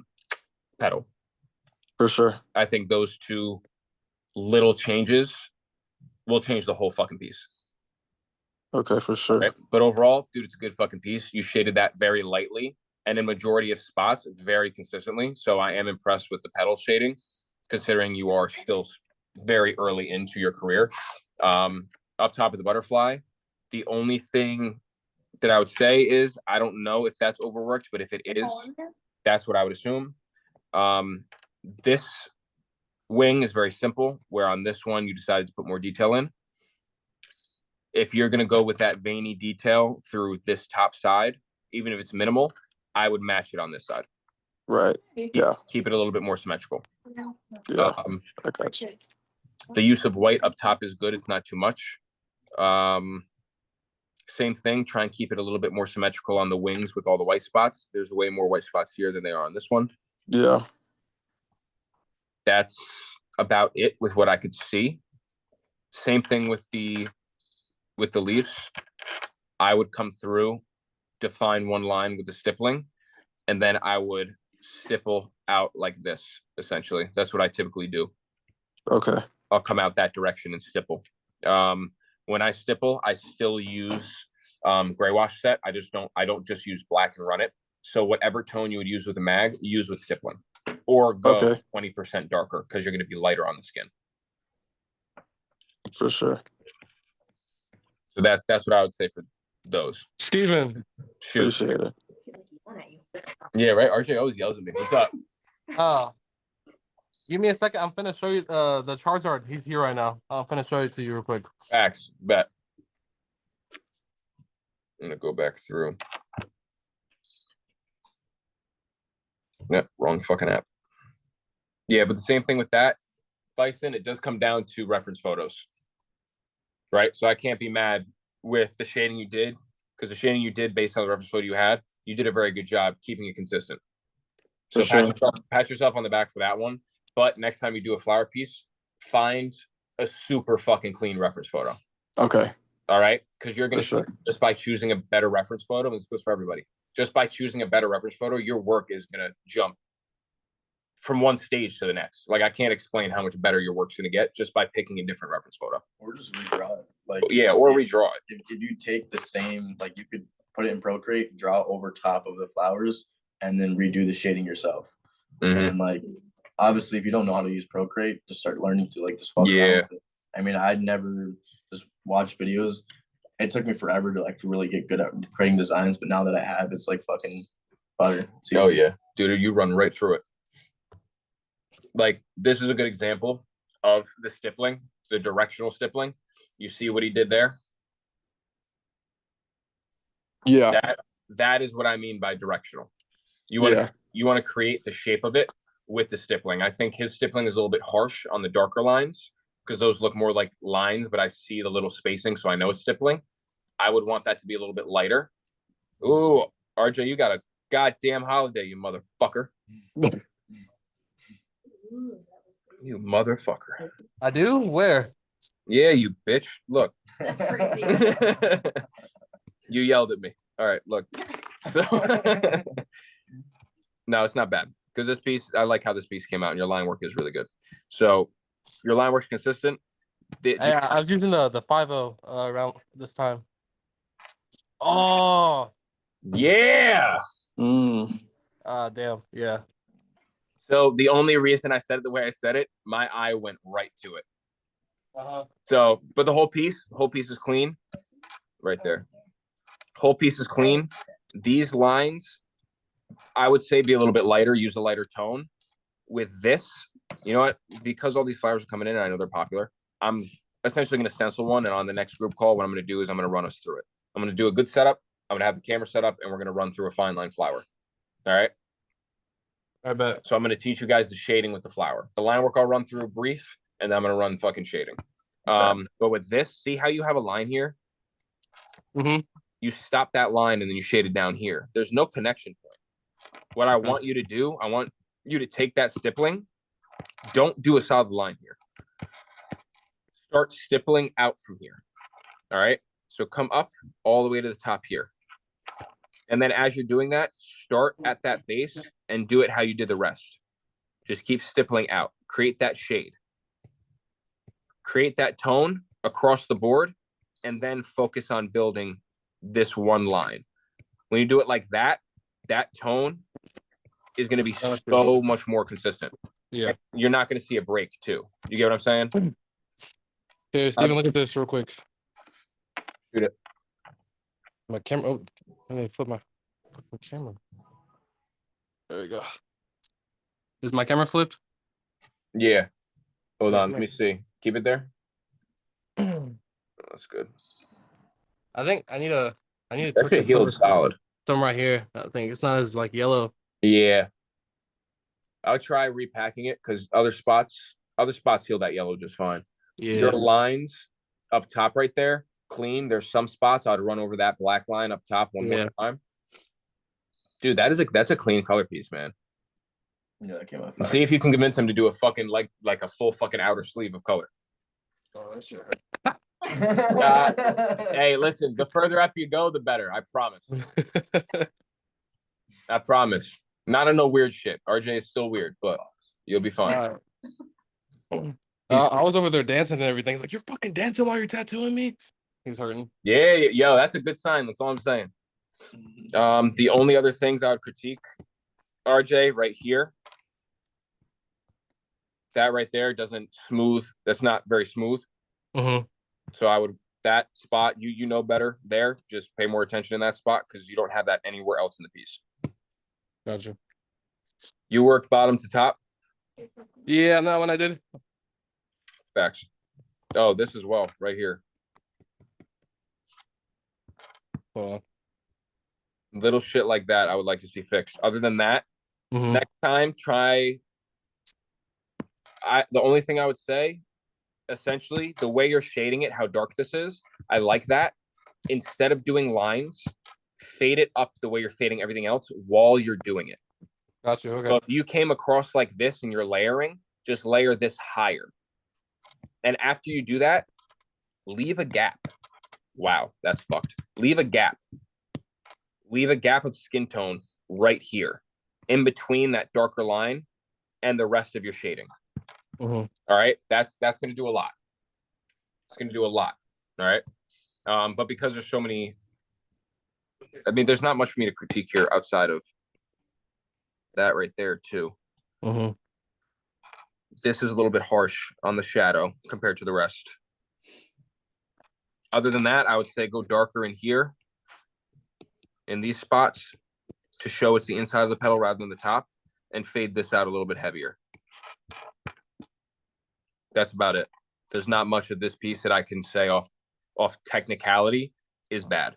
pedal. For sure. I think those two little changes will change the whole fucking piece. Okay, for sure. Right? But overall, dude, it's a good fucking piece. You shaded that very lightly and in majority of spots very consistently. So I am impressed with the pedal shading, considering you are still very early into your career. Up top of the butterfly, the only thing that I would say is I don't know if that's overworked, but if it is, that's what I would assume. This wing is very simple, where on this one you decided to put more detail in. If you're going to go with that veiny detail through this top side, even if it's minimal, I would match it on this side. Right. Yeah. Keep it a little bit more symmetrical. Yeah. I got you. The use of white up top is good. It's not too much. Same thing. Try and keep it a little bit more symmetrical on the wings with all the white spots. There's way more white spots here than there are on this one. Yeah. That's about it with what I could see. Same thing with the leaves. I would come through, define one line with the stippling, and then I would stipple out like this, essentially. That's what I typically do. Okay. I'll come out that direction and stipple. When I stipple, I still use gray wash set. I don't just use black and run it. So whatever tone you would use with a mag, use with stippling. Or go 20% darker because you're going to be lighter on the skin. For sure. So that's what I would say for those. Steven. Shoot. Appreciate it. Yeah, right? RJ always yells at me. What's up? Give me a second. I'm finna show you the Charizard. He's here right now. I'm finna show it to you real quick. Axe, bet. I'm gonna go back through. Yep, wrong fucking app. Yeah, but the same thing with that, Bison, it does come down to reference photos. Right? So I can't be mad with the shading you did, because the shading you did based on the reference photo you had, you did a very good job keeping it consistent. So pat yourself on the back for that one. But next time you do a flower piece, find a super fucking clean reference photo. Okay. All right? Because you're going to, just by choosing a better reference photo, and this goes for everybody, just by choosing a better reference photo, your work is going to jump from one stage to the next. Like, I can't explain how much better your work's going to get just by picking a different reference photo. Or just redraw it. Like, yeah, or redraw it. If you take the same, like, you could put it in Procreate, draw over top of the flowers, and then redo the shading yourself. And like, obviously, if you don't know how to use Procreate, just start learning to like just fuck around with it. I mean, I'd never just watch videos. It took me forever to like really get good at creating designs, but now that I have, it's like fucking butter. Oh yeah, dude, you run right through it. Like, this is a good example of the stippling, the directional stippling. You see what he did there? Yeah. That is what I mean by directional. You want to create the shape of it with the stippling. I think his stippling is a little bit harsh on the darker lines because those look more like lines, but I see the little spacing, so I know it's stippling. I would want that to be a little bit lighter. Ooh, RJ, you got a goddamn holiday, you motherfucker. You motherfucker. I do? Where? Yeah, you bitch. Look. That's crazy. You yelled at me. All right, look. So no, it's not bad. Because this piece, I like how this piece came out and your line work is really good. So your line work's consistent. I was using the 5-0 around this time. Oh, Yeah. damn. Yeah. So the only reason I said it the way I said it, my eye went right to it. Uh-huh. So, but the whole piece is clean. Right there. Whole piece is clean. These lines, I would say be a little bit lighter, use a lighter tone. With this, you know what? Because all these flowers are coming in and I know they're popular, I'm essentially going to stencil one. And on the next group call, what I'm going to do is I'm going to run us through it. I'm going to do a good setup. I'm going to have the camera set up and we're going to run through a fine line flower. All right. I bet. So I'm going to teach you guys the shading with the flower. The line work I'll run through brief and then I'm going to run fucking shading. But with this, see how you have a line here? Mm-hmm. You stop that line and then you shade it down here. There's no connection point. What I want you to do, I want you to take that stippling. Don't do a solid line here. Start stippling out from here. All right. So come up all the way to the top here. And then as you're doing that, start at that base and do it how you did the rest. Just keep stippling out. Create that shade. Create that tone across the board and then focus on building this one line. When you do it like that, that tone is going to be so much more consistent. Yeah. You're not going to see a break too. You get what I'm saying? Here, Steven, look at this real quick. Shoot it. My camera. Oh, I need to flip my camera. There we go. Is my camera flipped? Yeah. Hold Yeah, on. Let me see. Keep it there. That's good. I think I need to That touch shit it healed solid. some right here. I think it's not as like yellow. Yeah. I'll try repacking it because other spots heal that yellow just fine. Yeah. Your lines up top right there, clean. There's some spots I'd run over that black line up top one more time. Dude, that's a clean color piece, man. Yeah, that came out. See if you can convince him to do a fucking like a full fucking outer sleeve of color. Oh, that shit Hey, listen, the further up you go, the better. I promise. I promise. Not on no weird shit. RJ is still weird, but you'll be fine. I was over there dancing and everything. He's like, "You're fucking dancing while you're tattooing me." He's hurting. Yeah, yo, that's a good sign. That's all I'm saying. The only other things I would critique, RJ, right here. That right there doesn't smooth. That's not very smooth. Mm-hmm. So I would that spot. You know better there. Just pay more attention in that spot because you don't have that anywhere else in the piece. Gotcha. You worked bottom to top. Yeah, no, when I did. Facts. Oh, this as well, right here. Hold on. Little shit like that I would like to see fixed. Other than that, Mhm. next time try. The only thing I would say, essentially, the way you're shading it, how dark this is, I like that. Instead of doing lines, fade it up the way you're fading everything else while you're doing it. Gotcha. Okay. So if you came across like this and you're layering, just layer this higher. And after you do that, leave a gap. Wow, that's fucked. Leave a gap. Leave a gap of skin tone right here in between that darker line and the rest of your shading. Mm-hmm. All right. That's going to do a lot. It's going to do a lot. All right. But because there's so many, I mean, there's not much for me to critique here outside of that right there too. Mm-hmm. This is a little bit harsh on the shadow compared to the rest. Other than that, I would say go darker in here in these spots to show it's the inside of the petal rather than the top, and fade this out a little bit heavier. That's about it. There's not much of this piece that I can say off technicality is bad.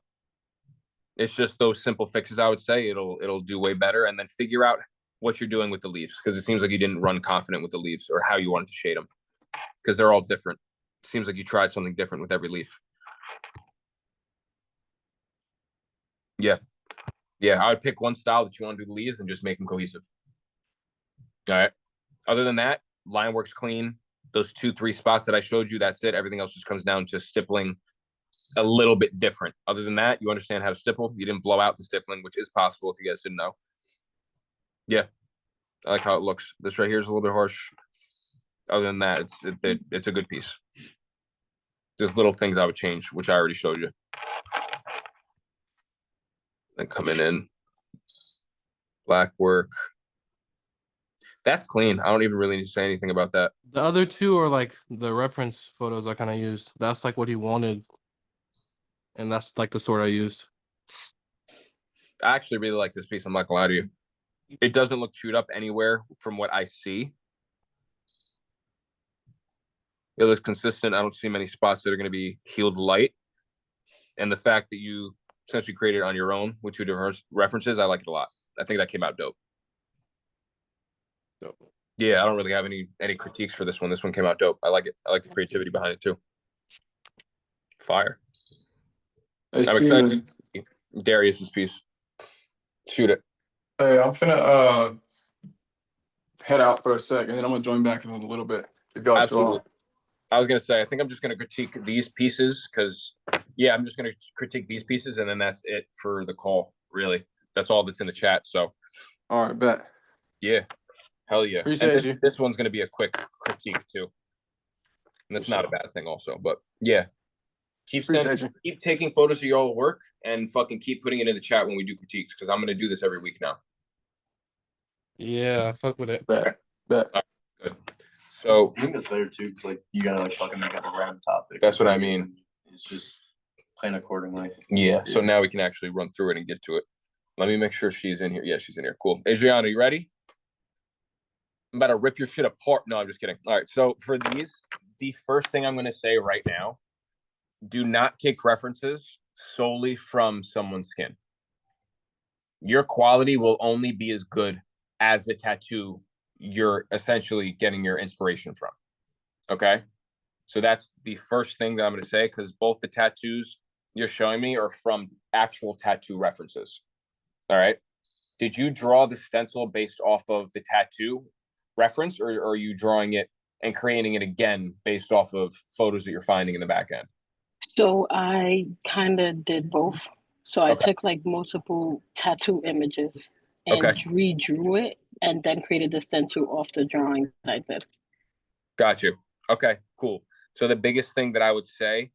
It's just those simple fixes. I would say it'll do way better, and then figure out what you're doing with the leaves, because it seems like you didn't run confident with the leaves or how you wanted to shade them. because they're all different. Seems like you tried something different with every leaf. Yeah. Yeah, I would pick one style that you want to do the leaves and just make them cohesive. All right. Other than that, line works clean. Those 2-3 spots that I showed you, that's it. Everything else just comes down to stippling a little bit different. Other than that, you understand how to stipple. You didn't blow out the stippling, which is possible if you guys didn't know. Yeah, I like how it looks. This right here is a little bit harsh. Other than that, it's a good piece. Just little things I would change, which I already showed you. Then coming in, black work. That's clean. I don't even really need to say anything about that. The other two are like the reference photos I kind of used. That's like what he wanted, and that's like the sort I used. I actually really like this piece. I'm not gonna lie to you. It doesn't look chewed up anywhere from what I see. It looks consistent. I don't see many spots that are going to be healed light. And the fact that you essentially created it on your own with 2 different references, I like it a lot. I think that came out dope. Yeah, I don't really have any critiques for this one. This one came out dope. I like it. I like the creativity behind it too. Fire. Hey, I'm Steven. excited. Darius's piece. Shoot it. Hey, I'm finna head out for a sec, and then I'm gonna join back in a little bit. If y'all still Absolutely. on. I was gonna say, I think I'm just gonna critique these pieces because, yeah, I'm just gonna critique these pieces, and then that's it for the call. Really, that's all that's in the chat. So, All right, bet. yeah, hell yeah. Appreciate and you. This one's gonna be a quick critique too, and that's not a bad thing, also. But yeah, Appreciate you. keep taking photos of your work and fucking keep putting it in the chat when we do critiques because I'm gonna do this every week now. Yeah, fuck with it. Bet. Good. So I think that's better too, because like you gotta like fucking make up a random topic. That's what I mean. It's just plan accordingly. yeah, so now we can actually run through it and get to it. Let me make sure she's in here. Yeah, she's in here. Cool. Adriana, you ready? I'm about to rip your shit apart. No, I'm just kidding. All right. So for these, the first thing I'm going to say right now, do not take references solely from someone's skin. Your quality will only be as good as the tattoo you're essentially getting your inspiration from. Okay. So that's the first thing that I'm going to say, because both the tattoos you're showing me are from actual tattoo references. All right. Did you draw the stencil based off of the tattoo reference, or are you drawing it and creating it again based off of photos that you're finding in the back end? So I kind of did both. So I Okay. took like multiple tattoo images and Okay. redrew it and then created the stencil off the drawing that I did. Got you. Okay, cool. So the biggest thing that I would say,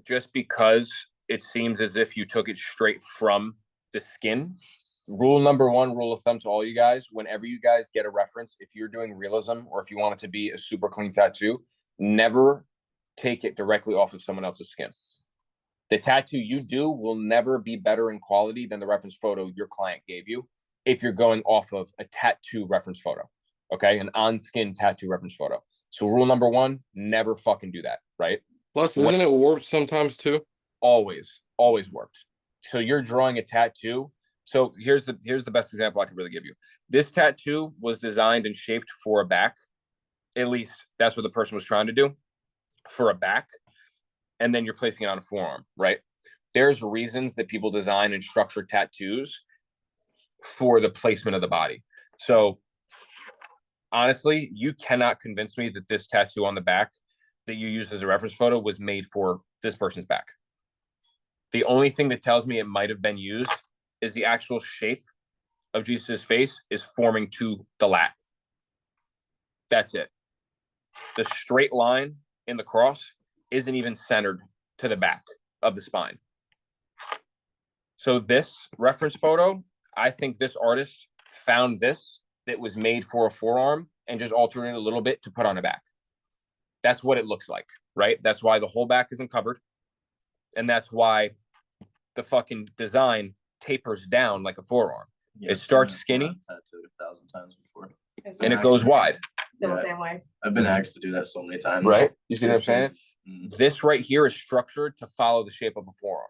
just because it seems as if you took it straight from the skin, rule number one, rule of thumb to all you guys, whenever you guys get a reference, if you're doing realism or if you want it to be a super clean tattoo, never take it directly off of someone else's skin. The tattoo you do will never be better in quality than the reference photo your client gave you if you're going off of a tattoo reference photo, okay? An on-skin tattoo reference photo. So rule number one, never fucking do that, right? Plus, isn't it warped sometimes too? Always works. So you're drawing a tattoo. So here's the best example I could really give you. This tattoo was designed and shaped for a back. At least that's what the person was trying to do, for a back. And then you're placing it on a forearm, right? There's reasons that people design and structure tattoos for the placement of the body. So honestly, you cannot convince me that this tattoo on the back that you used as a reference photo was made for this person's back. The only thing that tells me it might have been used is the actual shape of Jesus' face is forming to the lat. That's it. The straight line in the cross isn't even centered to the back of the spine. So this reference photo, I think this artist found this that was made for a forearm and just altered it a little bit to put on a back. That's what it looks like, right? That's why the whole back isn't covered. And that's why the fucking design tapers down like a forearm. Yeah, it starts skinny. Tattooed 1,000 times before. And it goes wide. Yeah, the same way. I've been asked to do that so many times. Right? You see what I'm saying? Mm. This right here is structured to follow the shape of a forearm.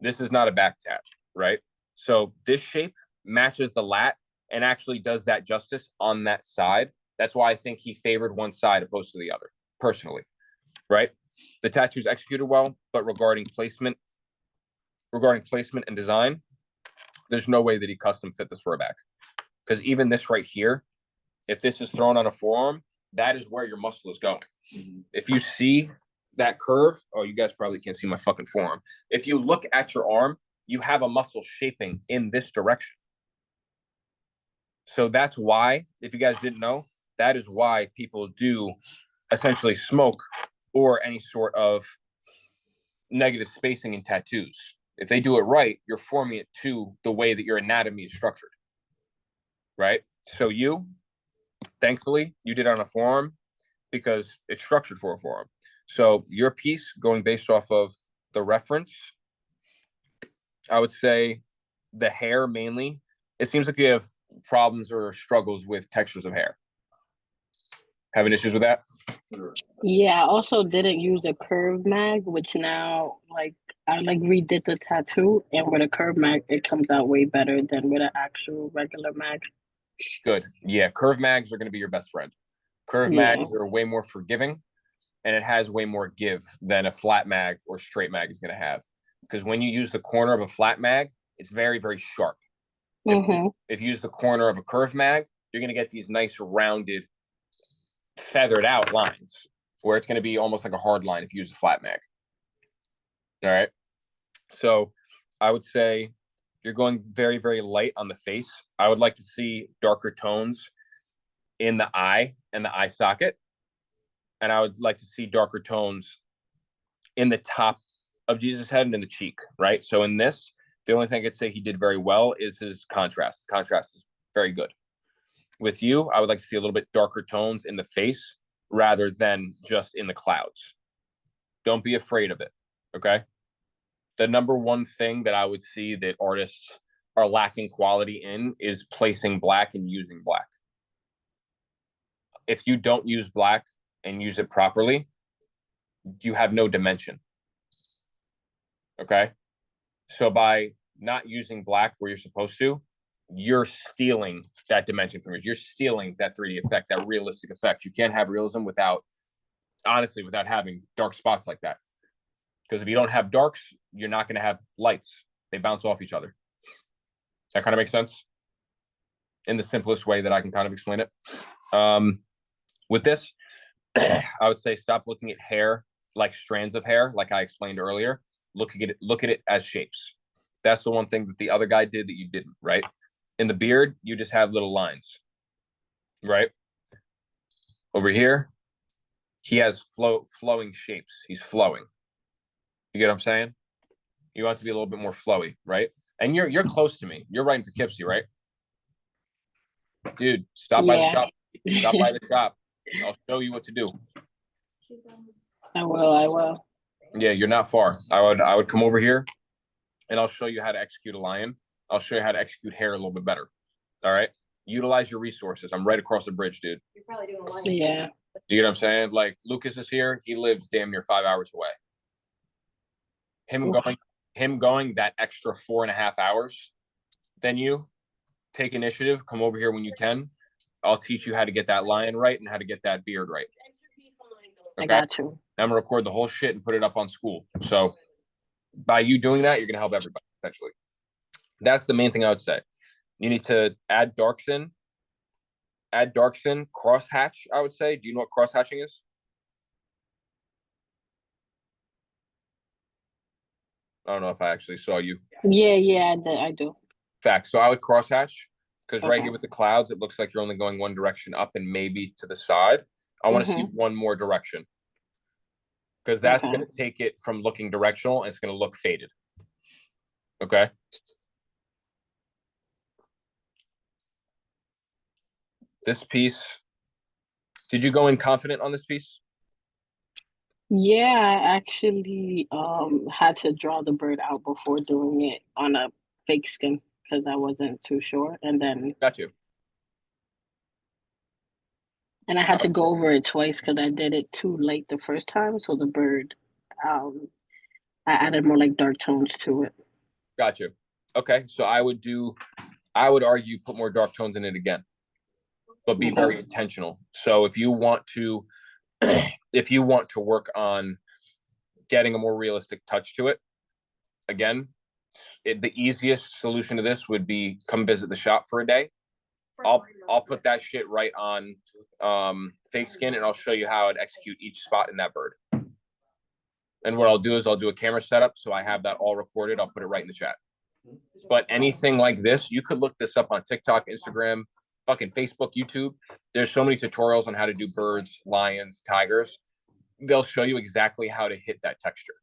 This is not a back tat, right? So this shape matches the lat and actually does that justice on that side. That's why I think he favored one side opposed to the other, personally, right? The tattoo's executed well, but regarding placement and design, there's no way that he custom fit this for a back. Because even this right here, if this is thrown on a forearm, that is where your muscle is going. If you see that curve, oh, you guys probably can't see my fucking forearm. If you look at your arm, you have a muscle shaping in this direction. So that's why, if you guys didn't know, that is why people do essentially smoke or any sort of negative spacing in tattoos. If they do it right, you're forming it to the way that your anatomy is structured, right? So you, thankfully, you did it on a forearm because it's structured for a forearm. So your piece, going based off of the reference, I would say the hair mainly. It seems like you have problems or struggles with textures of hair. Having issues with that? Yeah, I also didn't use a curve mag, which now I redid the tattoo, and with a curve mag, it comes out way better than with an actual regular mag. Good. Yeah, curve mags are going to be your best friend. Curve mags are way more forgiving, and it has way more give than a flat mag or straight mag is going to have. Because when you use the corner of a flat mag, it's very, very sharp. If you use the corner of a curve mag, you're going to get these nice rounded, feathered out lines where it's going to be almost like a hard line if you use a flat mag. All right. So I would say you're going very, very light on the face. I would like to see darker tones in the eye and the eye socket. And I would like to see darker tones in the top of Jesus' head and in the cheek, right? So in this, the only thing I could say he did very well is his contrast. Contrast is very good. With you, I would like to see a little bit darker tones in the face rather than just in the clouds. Don't be afraid of it, okay? The number one thing that I would see that artists are lacking quality in is placing black and using black. If you don't use black and use it properly, you have no dimension, okay? So by not using black where you're supposed to, you're stealing that dimension from it. You're stealing that 3D effect, that realistic effect. You can't have realism without having dark spots like that. Because if you don't have darks, you're not going to have lights. They bounce off each other. That kind of makes sense in the simplest way that I can kind of explain it. With this, I would say stop looking at hair like strands of hair, like I explained earlier. Look at it as shapes. That's the one thing that the other guy did that you didn't, right? In the beard, you just have little lines, right? Over here, he has flowing shapes. He's flowing. You get what I'm saying? You want it to be a little bit more flowy, right? And you're close to me. You're right in Poughkeepsie, right? Dude, stop by the shop. Stop by the shop. I'll show you what to do. I will. Yeah, you're not far. I would come over here and I'll show you how to execute a lion. I'll show you how to execute hair a little bit better. All right? Utilize your resources. I'm right across the bridge, dude. You're probably doing a lion. Yeah. You get what I'm saying? Like Lucas is here. He lives damn near 5 hours away. Him going that extra 4.5 hours, then you take initiative, come over here when you can. I'll teach you how to get that lion right and how to get that beard right. Okay? I got you. I'm gonna record the whole shit and put it up on school. So by you doing that, you're gonna help everybody essentially. That's the main thing I would say. You need to add darks in, crosshatch, I would say. Do you know what crosshatching is? I don't know if I actually saw you. Yeah, I do. Fact. So I would crosshatch because right here with the clouds, it looks like you're only going one direction up and maybe to the side. I want to see one more direction because that's going to take it from looking directional and it's going to look faded. Okay. This piece, did you go in confident on this piece? Yeah, I actually had to draw the bird out before doing it on a fake skin because I wasn't too sure, and then got you. And I had to go over it twice because I did it too late the first time. So the bird, I added more like dark tones to it. Got you. Okay, so I would argue put more dark tones in it again. but be very intentional. So if you want to, work on getting a more realistic touch to it, again, the easiest solution to this would be come visit the shop for a day. I'll put that shit right on fake skin, and I'll show you how I'd execute each spot in that bird. And what I'll do is I'll do a camera setup, so I have that all recorded. I'll put it right in the chat. But anything like this, you could look this up on TikTok, Instagram, fucking Facebook, YouTube. There's so many tutorials on how to do birds, lions, tigers. They'll show you exactly how to hit that texture.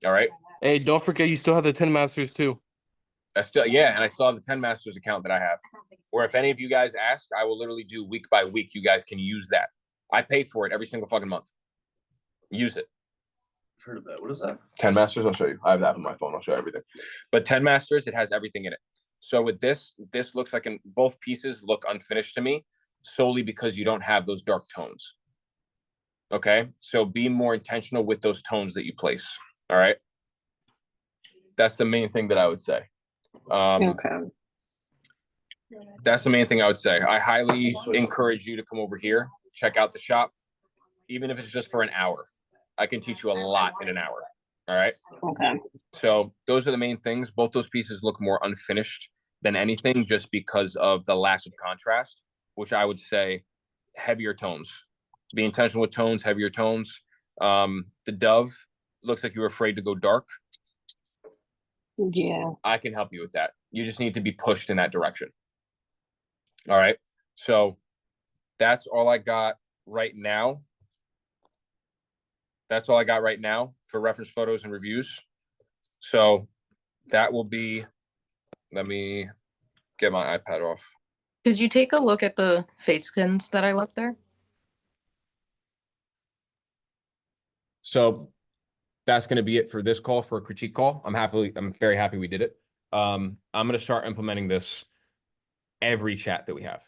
All right. Hey, don't forget you still have the 10 Masters too. And I still have the 10 Masters account that I have. Or if any of you guys ask, I will literally do week by week. You guys can use that. I pay for it every single fucking month. Use it. Heard of that? What is that? 10 Masters, I'll show you. I have that on my phone. I'll show you everything. But 10 Masters, it has everything in it. So with this looks like both pieces look unfinished to me solely because you don't have those dark tones. Okay. So be more intentional with those tones that you place. All right. That's the main thing that I would say. Okay. That's the main thing I would say. I highly encourage you to come over here, check out the shop, even if it's just for an hour. I can teach you a lot in an hour. All right. Okay. So those are the main things. Both those pieces look more unfinished than anything just because of the lack of contrast, which I would say heavier tones. Be intentional with tones, heavier tones. The dove looks like you were afraid to go dark. Yeah. I can help you with that. You just need to be pushed in that direction. All right. So that's all I got right now. That's all I got right now for reference photos and reviews. So that will be, let me get my iPad off. Could you take a look at the face skins that I left there? So that's going to be it for this call, for a critique call. I'm very happy we did it. I'm going to start implementing this every chat that we have,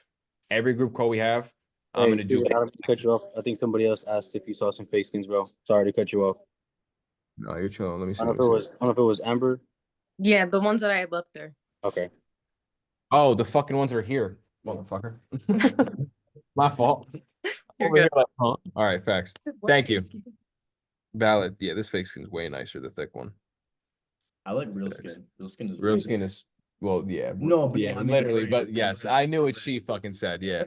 every group call we have. I'm going to do it. I don't mean to cut you off. I think somebody else asked if you saw some fake skins, bro. Sorry to cut you off. No, you're chilling. Let me see. I don't know if it was Amber. Yeah, the ones that I had left there. Okay. Oh, the fucking ones are here, motherfucker. My fault. You're Over here good. like, huh? All right, facts. Thank you. Valid. Yeah, this fake skin is way nicer, the thick one. I like real skin. Real skin is Real really skin is, well, yeah. No, but yeah, I mean, literally. right. But yes, I knew what she fucking said. Yeah,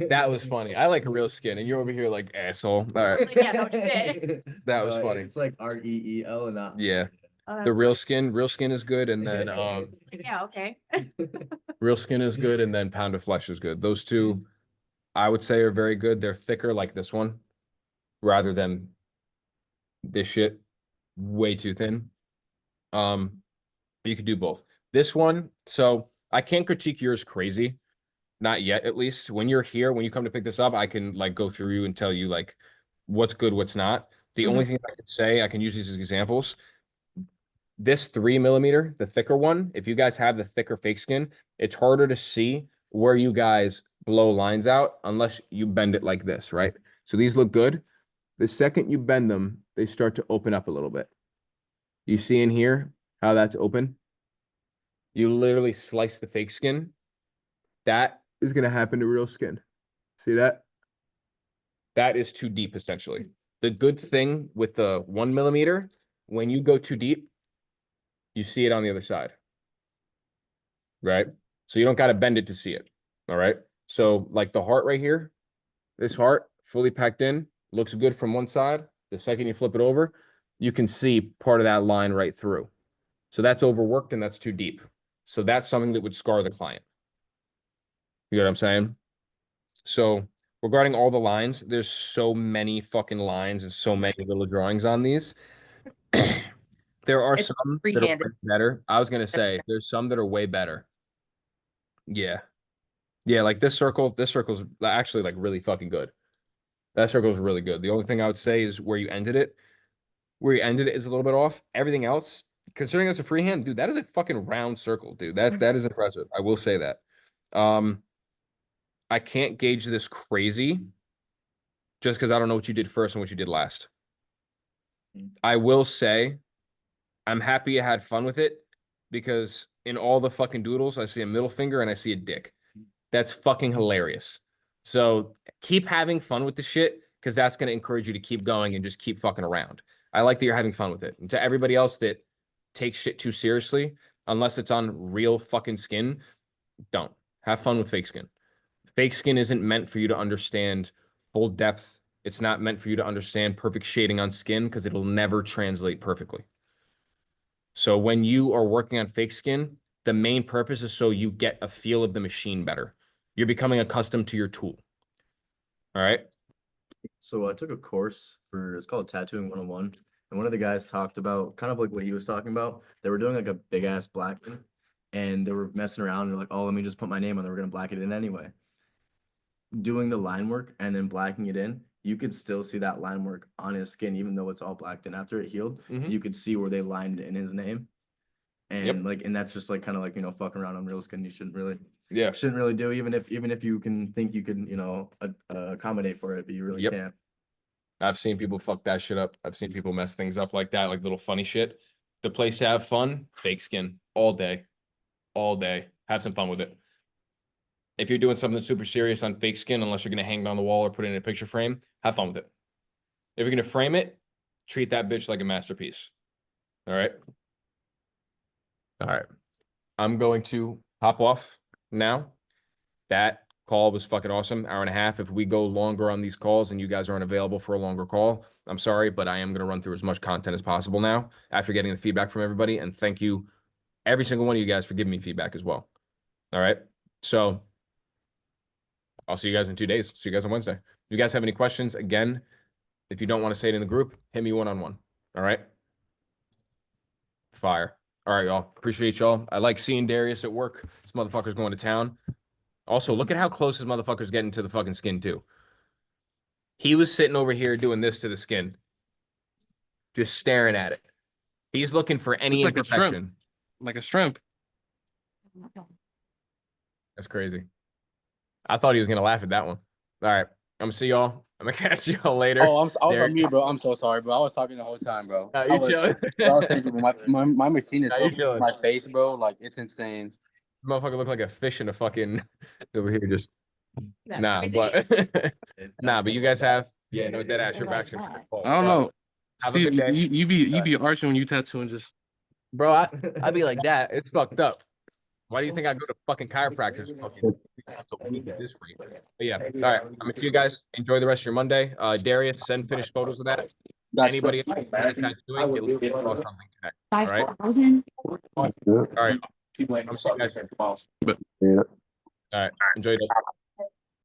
that was funny. I like a real skin, and you're over here like asshole. All right, Yeah, no shit. that was funny. It's like REEL and not. Yeah, the real skin is good, and then Yeah, okay. real skin is good, and then pound of flesh is good. Those two, I would say, are very good. They're thicker like this one, rather than this shit, way too thin. You could do both. This one, so I can't critique yours crazy, not yet at least. When you're here, when you come to pick this up, I can like go through you and tell you like what's good, what's not. The only thing I could say, I can use these as examples. This 3 millimeter, the thicker one, if you guys have the thicker fake skin, it's harder to see where you guys blow lines out unless you bend it like this, right? So these look good. The second you bend them, they start to open up a little bit. You see in here how that's open? You literally slice the fake skin. That is going to happen to real skin. See that? That is too deep, essentially. The good thing with the 1 millimeter, when you go too deep, you see it on the other side. Right? So you don't got to bend it to see it. All right? So like the heart right here, this heart fully packed in, looks good from one side. The second you flip it over, you can see part of that line right through. So that's overworked and that's too deep. So that's something that would scar the client. You know what I'm saying? So regarding all the lines, there's so many fucking lines and so many little drawings on these. There are It's some that are freehanded. way better. I was gonna say there's some that are way better. Yeah. Yeah, like this circle's actually like really fucking good. That circle is really good. The only thing I would say is where you ended it. Where you ended it is a little bit off. Everything else, considering it's a freehand, dude, that is a fucking round circle, dude. That is impressive. I will say that. I can't gauge this crazy just because I don't know what you did first and what you did last. I will say I'm happy you had fun with it because in all the fucking doodles, I see a middle finger and I see a dick. That's fucking hilarious. So keep having fun with the shit because that's going to encourage you to keep going and just keep fucking around. I like that you're having fun with it. And to everybody else that takes shit too seriously, unless it's on real fucking skin, don't. Have fun with fake skin. Fake skin isn't meant for you to understand full depth. It's not meant for you to understand perfect shading on skin because it'll never translate perfectly. So when you are working on fake skin, the main purpose is so you get a feel of the machine better. You're becoming accustomed to your tool. All right. So I took a course it's called Tattooing 101. And one of the guys talked about kind of like what he was talking about. They were doing like a big ass blackening and they were messing around and they're like, oh, let me just put my name on there. We're going to black it in anyway. Doing the line work and then blacking it in, you could still see that line work on his skin, even though it's all blacked in. After it healed, you could see where they lined in his name. And and that's just like kind of like, fucking around on real skin. You shouldn't really do, even if you can think you can, accommodate for it, but you really can't. I've seen people fuck that shit up. I've seen people mess things up like that, like little funny shit. The place to have fun, fake skin all day. Have some fun with it. If you're doing something super serious on fake skin, unless you're going to hang it on the wall or put it in a picture frame, have fun with it. If you're going to frame it, treat that bitch like a masterpiece. All right. All right. I'm going to hop off now. That call was fucking awesome. Hour and a half. If we go longer on these calls and you guys aren't available for a longer call, I'm sorry, but I am going to run through as much content as possible now after getting the feedback from everybody. And thank you, every single one of you guys, for giving me feedback as well. All right. So I'll see you guys in 2 days. See you guys on Wednesday. If you guys have any questions, again, if you don't want to say it in the group, hit me one-on-one. All right. Fire. All right, y'all. Appreciate y'all. I like seeing Darius at work. This motherfucker's going to town. Also, look at how close this motherfucker's getting to the fucking skin, too. He was sitting over here doing this to the skin. Just staring at it. He's looking for any Looks like a imperfection. shrimp. Like a shrimp. That's crazy. I thought he was going to laugh at that one. All right. I'm going to see y'all. I'm going to catch y'all later. Oh, I was Derek. on mute, bro. I'm so sorry, bro. I was talking the whole time, bro. Nah, I you was, chilling. bro, I was telling you, my machine is Nah, so you close to chilling. my face, bro. Like, it's insane. Motherfucker look like a fish in a fucking over here just That's nah, crazy. but nah, but you guys have no dead ass your back. I don't know. Have a Steve, good day. you be arching when you tattoo and just Bro, I be like that. It's fucked up. Why do you think I go to fucking chiropractors? But yeah, all right. I'm gonna see you guys. Enjoy the rest of your Monday. Darius, send finished photos of that. Anybody else that's tattooing, at least draw something connect. All right. All right. I'm seeing you guys. Yeah. All right. Enjoy it.